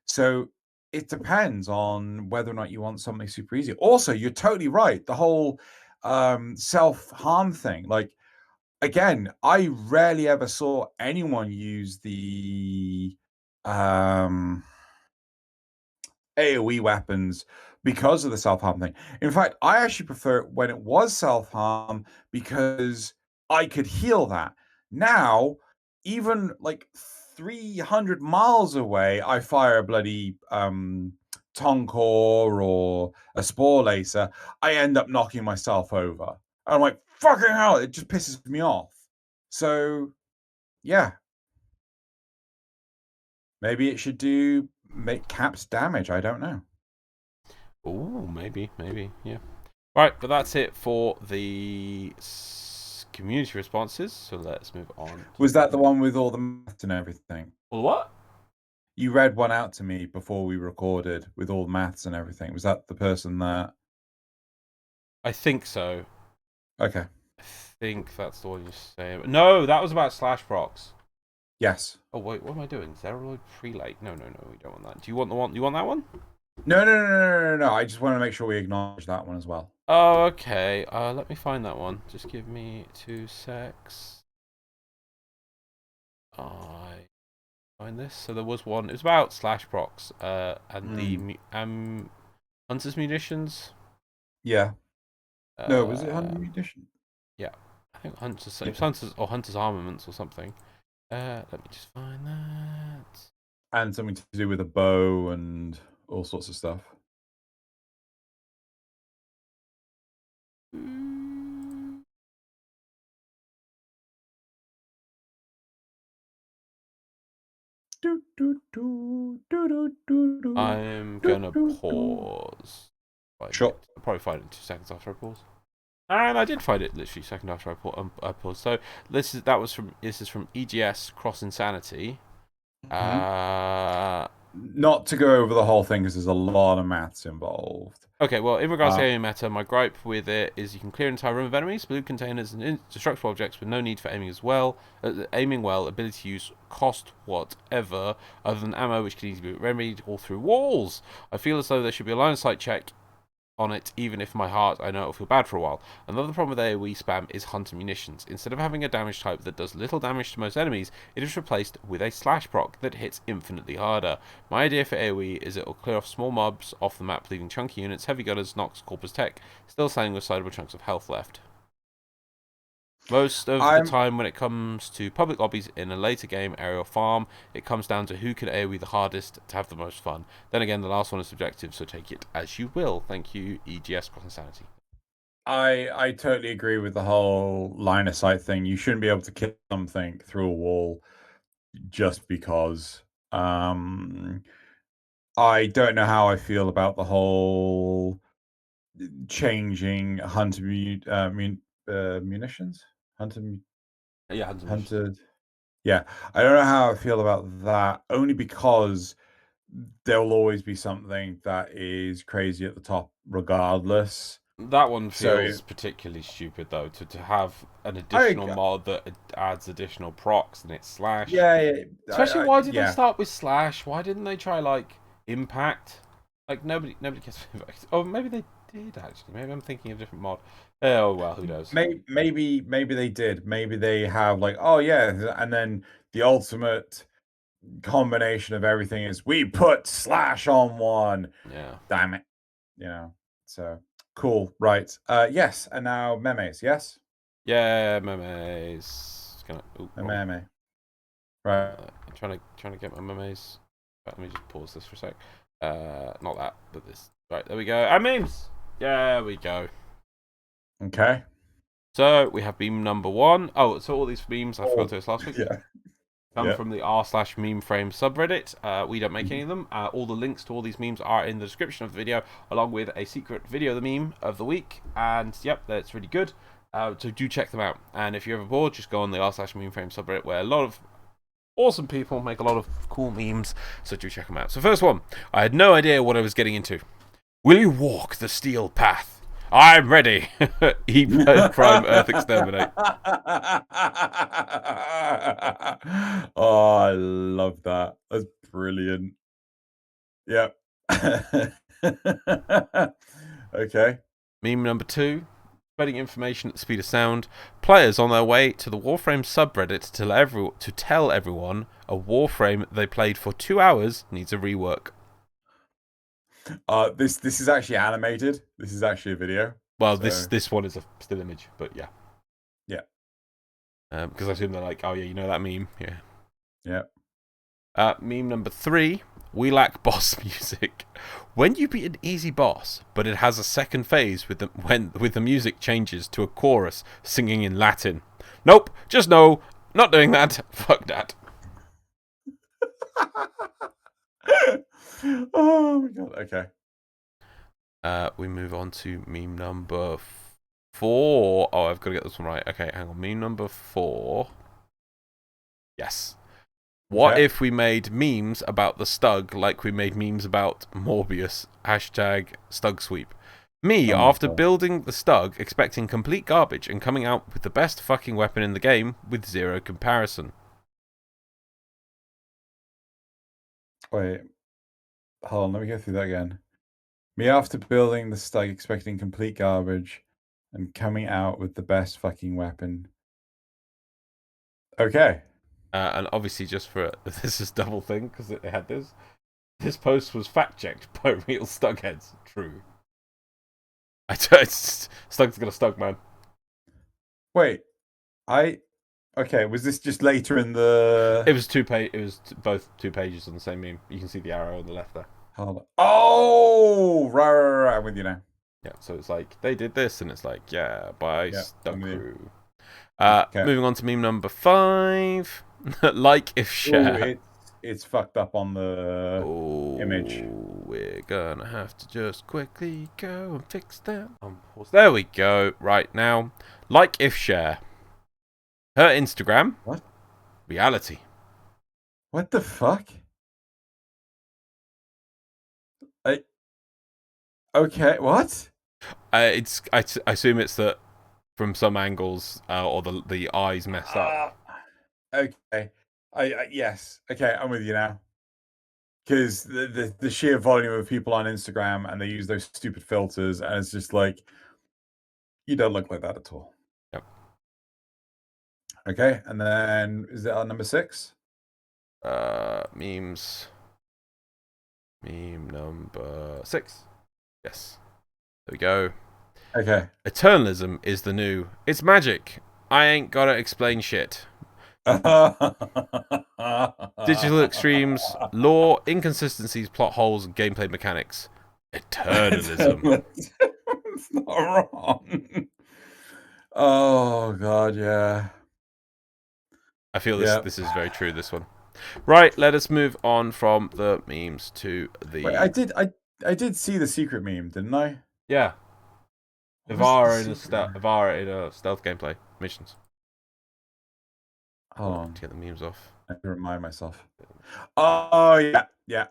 Speaker 2: So it depends on whether or not you want something super easy. Also, you're totally right. The whole self-harm thing. Like, again, I rarely ever saw anyone use the AoE weapons because of the self-harm thing. In fact, I actually prefer it when it was self-harm because I could heal that. Now, even like 300 miles away, I fire a bloody Tonkor or a Spore Lacer, I end up knocking myself over. And I'm like, fucking hell, it just pisses me off. So, yeah. Maybe it should make caps damage. I don't know.
Speaker 1: Oh, maybe, yeah. Right, but that's it for the community responses. So let's move on.
Speaker 2: Was that the one with all the maths and everything?
Speaker 1: Well, what?
Speaker 2: You read one out to me before we recorded with all the maths and everything. Was that the person that?
Speaker 1: I think so.
Speaker 2: Okay.
Speaker 1: I think that's the one you're saying. No, that was about slash procs.
Speaker 2: Yes.
Speaker 1: Oh wait, what am I doing? Xeroloid prelate. No, we don't want that. Do you want the one? You want that one?
Speaker 2: No. I just want to make sure we acknowledge that one as well.
Speaker 1: Oh, okay. Let me find that one. Just give me 2 secs. I find this. So there was one. It was about slash procs. And the Hunter's Munitions.
Speaker 2: Yeah. No, was it Hunter's Munitions?
Speaker 1: Yeah, I think Hunter's. It was Hunter's Armaments or something. Let me just find that.
Speaker 2: And something to do with a bow and all sorts of stuff.
Speaker 1: I'm gonna pause.
Speaker 2: Sure.
Speaker 1: I'll probably find it in 2 seconds after I pause. And I did find it literally second after I paused. So this is from EGS Cross Insanity.
Speaker 2: Not to go over the whole thing because there's a lot of maths involved.
Speaker 1: Okay, well, in regards to aiming meta, my gripe with it is you can clear an entire room of enemies, blue containers, and destructible objects with no need for aiming aiming well, ability to use cost whatever, other than ammo, which can easily be remedied all through walls. I feel as though there should be a line of sight check on it, even if my heart, I know it'll feel bad for a while. Another problem with AoE spam is Hunter Munitions. Instead of having a damage type that does little damage to most enemies, it is replaced with a slash proc that hits infinitely harder. My idea for AoE is it will clear off small mobs off the map, leaving chunky units, heavy gunners, Nox, Corpus Tech, still standing with sizable chunks of health left. Most of the time when it comes to public lobbies in a later game, area or farm, it comes down to who can AoE the hardest to have the most fun. Then again, the last one is subjective, so take it as you will. Thank you, EGS Cross Insanity.
Speaker 2: I totally agree with the whole line of sight thing. You shouldn't be able to kill something through a wall just because. I don't know how I feel about the whole changing hunter munitions. Hunted. Yeah, I don't know how I feel about that. Only because there will always be something that is crazy at the top, regardless.
Speaker 1: That one feels particularly stupid, though, to have an additional mod that adds additional procs and it's slash.
Speaker 2: Yeah.
Speaker 1: Especially, why did they start with slash? Why didn't they try, like, impact? Like, nobody gets impact. Oh, maybe they did, actually. Maybe I'm thinking of a different mod. Oh, well, who knows?
Speaker 2: Maybe they did. Maybe they have, like, oh, yeah, and then the ultimate combination of everything is we put slash on one.
Speaker 1: Yeah.
Speaker 2: Damn it. So cool. Right. Yes. And now memes. Yes.
Speaker 1: Yeah, memes.
Speaker 2: Meme. Right.
Speaker 1: I'm trying to get my memes. Let me just pause this for a sec. Not that, but this. Right, there we go. And memes. Yeah, we go.
Speaker 2: Okay.
Speaker 1: So we have meme number 1. Oh, so all these memes I forgot to this last week.
Speaker 2: Yeah.
Speaker 1: Come from the r/memeframe subreddit. We don't make any of them. All the links to all these memes are in the description of the video, along with a secret video of the meme of the week. And yep, that's really good. So do check them out. And if you're ever bored, just go on the r/memeframe subreddit, where a lot of awesome people make a lot of cool memes. So do check them out. So first one, I had no idea what I was getting into. Will you walk the steel path? I'm ready. Eat, crime, Earth, exterminate.
Speaker 2: Oh, I love that. That's brilliant. Yep. Okay.
Speaker 1: Meme number 2. Spreading information at the speed of sound. Players on their way to the Warframe subreddit to tell everyone a Warframe they played for 2 hours needs a rework.
Speaker 2: This is actually animated. This is actually a video.
Speaker 1: Well, so... this one is a still image, but yeah.
Speaker 2: Yeah.
Speaker 1: Because I assume they're like, oh yeah, you know that meme, yeah.
Speaker 2: Yeah.
Speaker 1: Meme number 3. We lack boss music. When you beat an easy boss, but it has a second phase with the music changes to a chorus singing in Latin. Nope, just no, not doing that. Fuck that.
Speaker 2: Oh my god. Okay.
Speaker 1: We move on to meme number 4. Oh, I've got to get this one right. Okay, hang on. Meme number 4. Yes. What if we made memes about the Stug like we made memes about Morbius? #StugSweep. Me,
Speaker 2: Oh my
Speaker 1: after
Speaker 2: God.
Speaker 1: building the Stug, expecting complete garbage, and coming out with the best fucking weapon in the game with zero comparison.
Speaker 2: Wait, hold on. Let me go through that again. Me after building the Stug, expecting complete garbage, and coming out with the best fucking weapon. Okay.
Speaker 1: And obviously, just for this is double thing because it had this. This post was fact checked by real Stugheads. True. Stug's gonna Stug, man.
Speaker 2: Wait, okay. Was this just later in the?
Speaker 1: It was both 2 pages on the same meme. You can see the arrow on the left there.
Speaker 2: Hold on. Oh, right. I'm with you now.
Speaker 1: Yeah, so it's like they did this, and it's like by
Speaker 2: Yeah,
Speaker 1: Stug
Speaker 2: I'm with you.
Speaker 1: Crew.
Speaker 2: Okay.
Speaker 1: Moving on to meme number 5. Like if share.
Speaker 2: Ooh, it's fucked up on the image.
Speaker 1: We're gonna have to just quickly go and fix that. There we go. Right now, like if share. Her Instagram.
Speaker 2: What?
Speaker 1: Reality.
Speaker 2: What the fuck? Okay, what?
Speaker 1: I assume it's that from some angles, or the eyes messed up.
Speaker 2: Okay. Yes. Okay, I'm with you now. Because the sheer volume of people on Instagram and they use those stupid filters, and it's just like you don't look like that at all.
Speaker 1: Yep.
Speaker 2: Okay, and then is that our number 6?
Speaker 1: Memes. Meme number 6. Yes. There we go.
Speaker 2: Okay.
Speaker 1: Eternalism is the new. It's magic. I ain't gotta explain shit. Digital extremes, lore, inconsistencies, plot holes, and gameplay mechanics. Eternalism.
Speaker 2: It's not wrong. Oh God, yeah.
Speaker 1: I feel this is very true. This one. Right. Let us move on from the memes to the.
Speaker 2: Wait, I did see the secret meme, didn't I?
Speaker 1: Yeah. Ivara in a stealth gameplay missions.
Speaker 2: Hold on.
Speaker 1: To get the memes off.
Speaker 2: I have to remind myself. Oh yeah.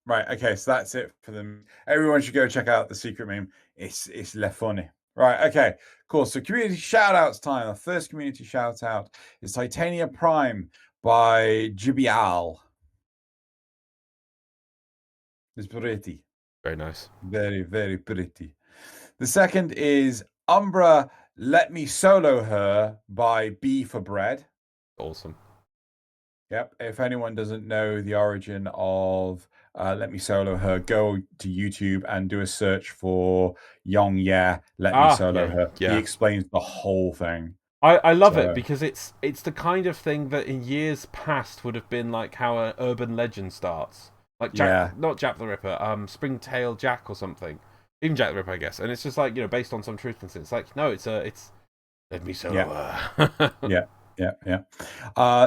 Speaker 2: Right. Okay. So that's it for them. Everyone should go check out the secret meme. It's le funny. Right. Okay. Cool. So community shoutouts time. The first community shout out is Titania Prime by Jibial. It's pretty.
Speaker 1: Very nice.
Speaker 2: Very, very pretty. The second is Umbra Let Me Solo Her by B for Bread.
Speaker 1: Awesome.
Speaker 2: Yep. If anyone doesn't know the origin of Let Me Solo Her, go to YouTube and do a search for Yong Yeah, Let Me Solo Her.
Speaker 1: Yeah.
Speaker 2: He explains the whole thing.
Speaker 1: I love it because it's the kind of thing that in years past would have been like how an urban legend starts. Like Jack, not Jack the Ripper, Springtail Jack or something. Even Jack the Ripper, I guess. And it's just like, based on some truth. It's like, no, it's Let Me Solo Her.
Speaker 2: Yeah.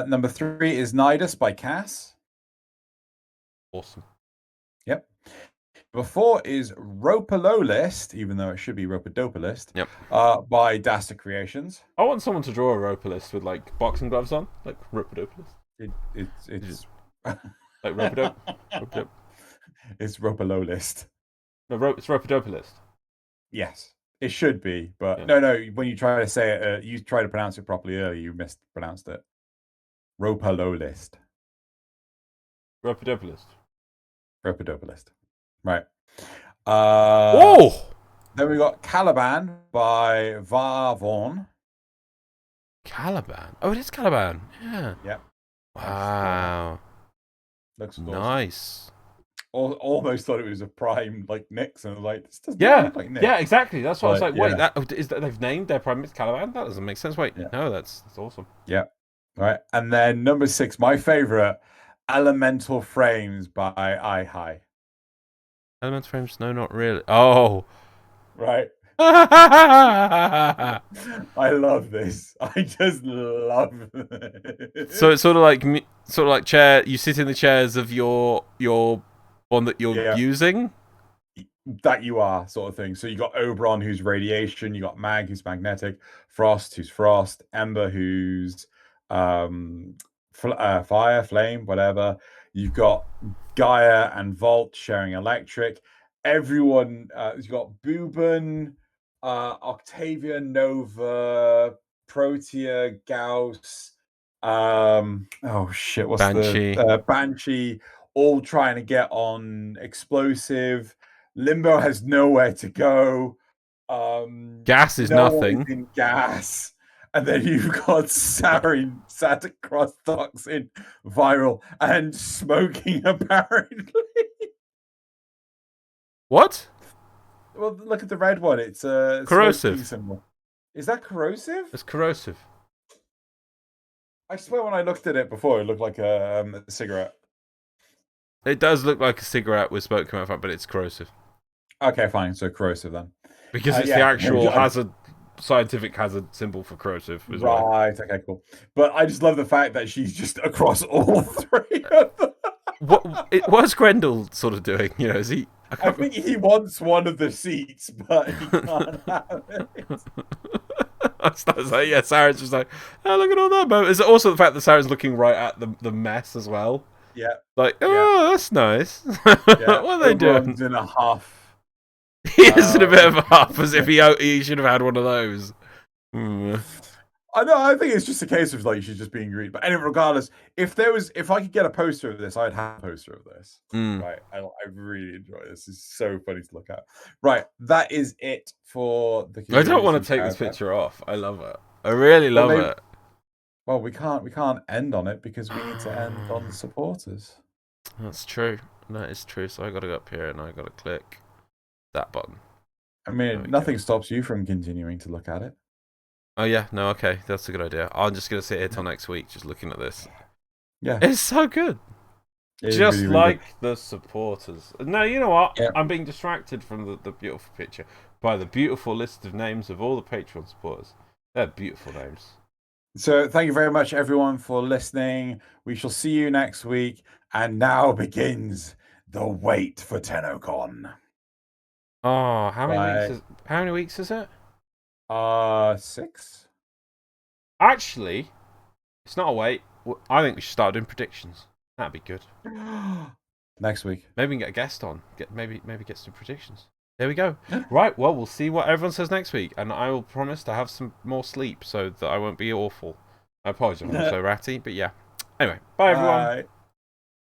Speaker 2: Number 3 is Nidus by Cass.
Speaker 1: Awesome.
Speaker 2: Yep. Number 4 is Rope-a-Low List, even though it should be Rope-a-Dope List.
Speaker 1: Yep.
Speaker 2: By Dasta Creations.
Speaker 1: I want someone to draw a rope list with like boxing gloves on, like rope-a-dope list.
Speaker 2: It's
Speaker 1: like rope-a-dope.
Speaker 2: It's Rope-a-Low List.
Speaker 1: No, it's rope-a-dope list.
Speaker 2: Yes. It should be, but no. When you try to say it, you try to pronounce it properly earlier, you mispronounced it. Rope-a-Low List.
Speaker 1: Rope-a-dope list.
Speaker 2: Rope-a-dope List. Right. Then we got Caliban by Varvon.
Speaker 1: Caliban. Oh, it is Caliban. Yeah.
Speaker 2: Yep.
Speaker 1: Wow.
Speaker 2: Looks
Speaker 1: nice.
Speaker 2: Almost thought it was a Prime like Nyx, and I was like, this doesn't look like Nyx.
Speaker 1: Yeah, exactly. That's what I was like. Wait, that they've named their Prime Nyx Caliban? That doesn't make sense. Wait, no, that's awesome.
Speaker 2: Yeah. Right. And then number 6, my favorite, Elemental Frames by iHigh.
Speaker 1: Elemental Frames? No, not really. Oh.
Speaker 2: Right. I love this. I just love it.
Speaker 1: So it's sort of like chair. You sit in the chairs of your one that you're using.
Speaker 2: That you are sort of thing. So you got Oberon, who's radiation. You got Mag, who's magnetic. Frost, who's frost. Ember, who's fire, flame, whatever. You've got Gaia and Volt sharing electric. everyone. You got Boobin, Octavia, Nova, Protea, Gauss. Oh shit, what's
Speaker 1: Banshee.
Speaker 2: the Banshee? All trying to get on explosive. Limbo has nowhere to go.
Speaker 1: Gas is
Speaker 2: No one
Speaker 1: nothing.
Speaker 2: is in gas. And then you've got Sarin sat across Toxin, Viral, and Smoking, apparently.
Speaker 1: What?
Speaker 2: Well, look at the red one. It's a
Speaker 1: Corrosive.
Speaker 2: symbol. Is that corrosive?
Speaker 1: It's corrosive.
Speaker 2: I swear when I looked at it before, it looked like a cigarette.
Speaker 1: It does look like a cigarette with smoke coming out of it, but it's corrosive.
Speaker 2: Okay, fine. So corrosive then.
Speaker 1: Because it's the actual scientific hazard symbol for corrosive as well.
Speaker 2: Right, okay, cool. But I just love the fact that she's just across all three of them.
Speaker 1: What's Grendel sort of doing? You know, is he...
Speaker 2: I think he wants one of the seats, but he can't have it.
Speaker 1: Yeah, Saren's just like, oh, look at all that. But it's also the fact that Saren's looking right at the mess as well.
Speaker 2: Yeah.
Speaker 1: Like, oh, that's nice. What are they doing?
Speaker 2: In a huff.
Speaker 1: He is in a bit of a huff, as if he should have had one of those.
Speaker 2: I know. I think it's just a case of like she's just being greedy. But anyway, regardless, if I could get a poster of this, I'd have a poster of this. Right. I really enjoy this. It's so funny to look at. Right. That is it for the.
Speaker 1: I don't want to take this picture off. I love it. I really love it.
Speaker 2: Well, we can't end on it because we need to end on the supporters.
Speaker 1: That's true. That is true. So I got to go up here and I got to click that button.
Speaker 2: I mean, nothing stops you from continuing to look at it.
Speaker 1: Oh yeah, no, okay, that's a good idea. I'm just gonna sit here till next week, just looking at this.
Speaker 2: Yeah,
Speaker 1: it's so good. Just really, like the supporters. No, you know what? Yeah. I'm being distracted from the beautiful picture by the beautiful list of names of all the Patreon supporters. They're beautiful names.
Speaker 2: So thank you very much, everyone, for listening. We shall see you next week. And now begins the wait for TennoCon.
Speaker 1: Oh, how many weeks is it?
Speaker 2: 6.
Speaker 1: Actually, it's not a wait. I think we should start doing predictions. That'd be good.
Speaker 2: Next week.
Speaker 1: Maybe we can get a guest on. Maybe get some predictions. There we go. Right, well, we'll see what everyone says next week, and I will promise to have some more sleep so that I won't be awful. I apologize if I'm so ratty, but yeah. Anyway, bye everyone.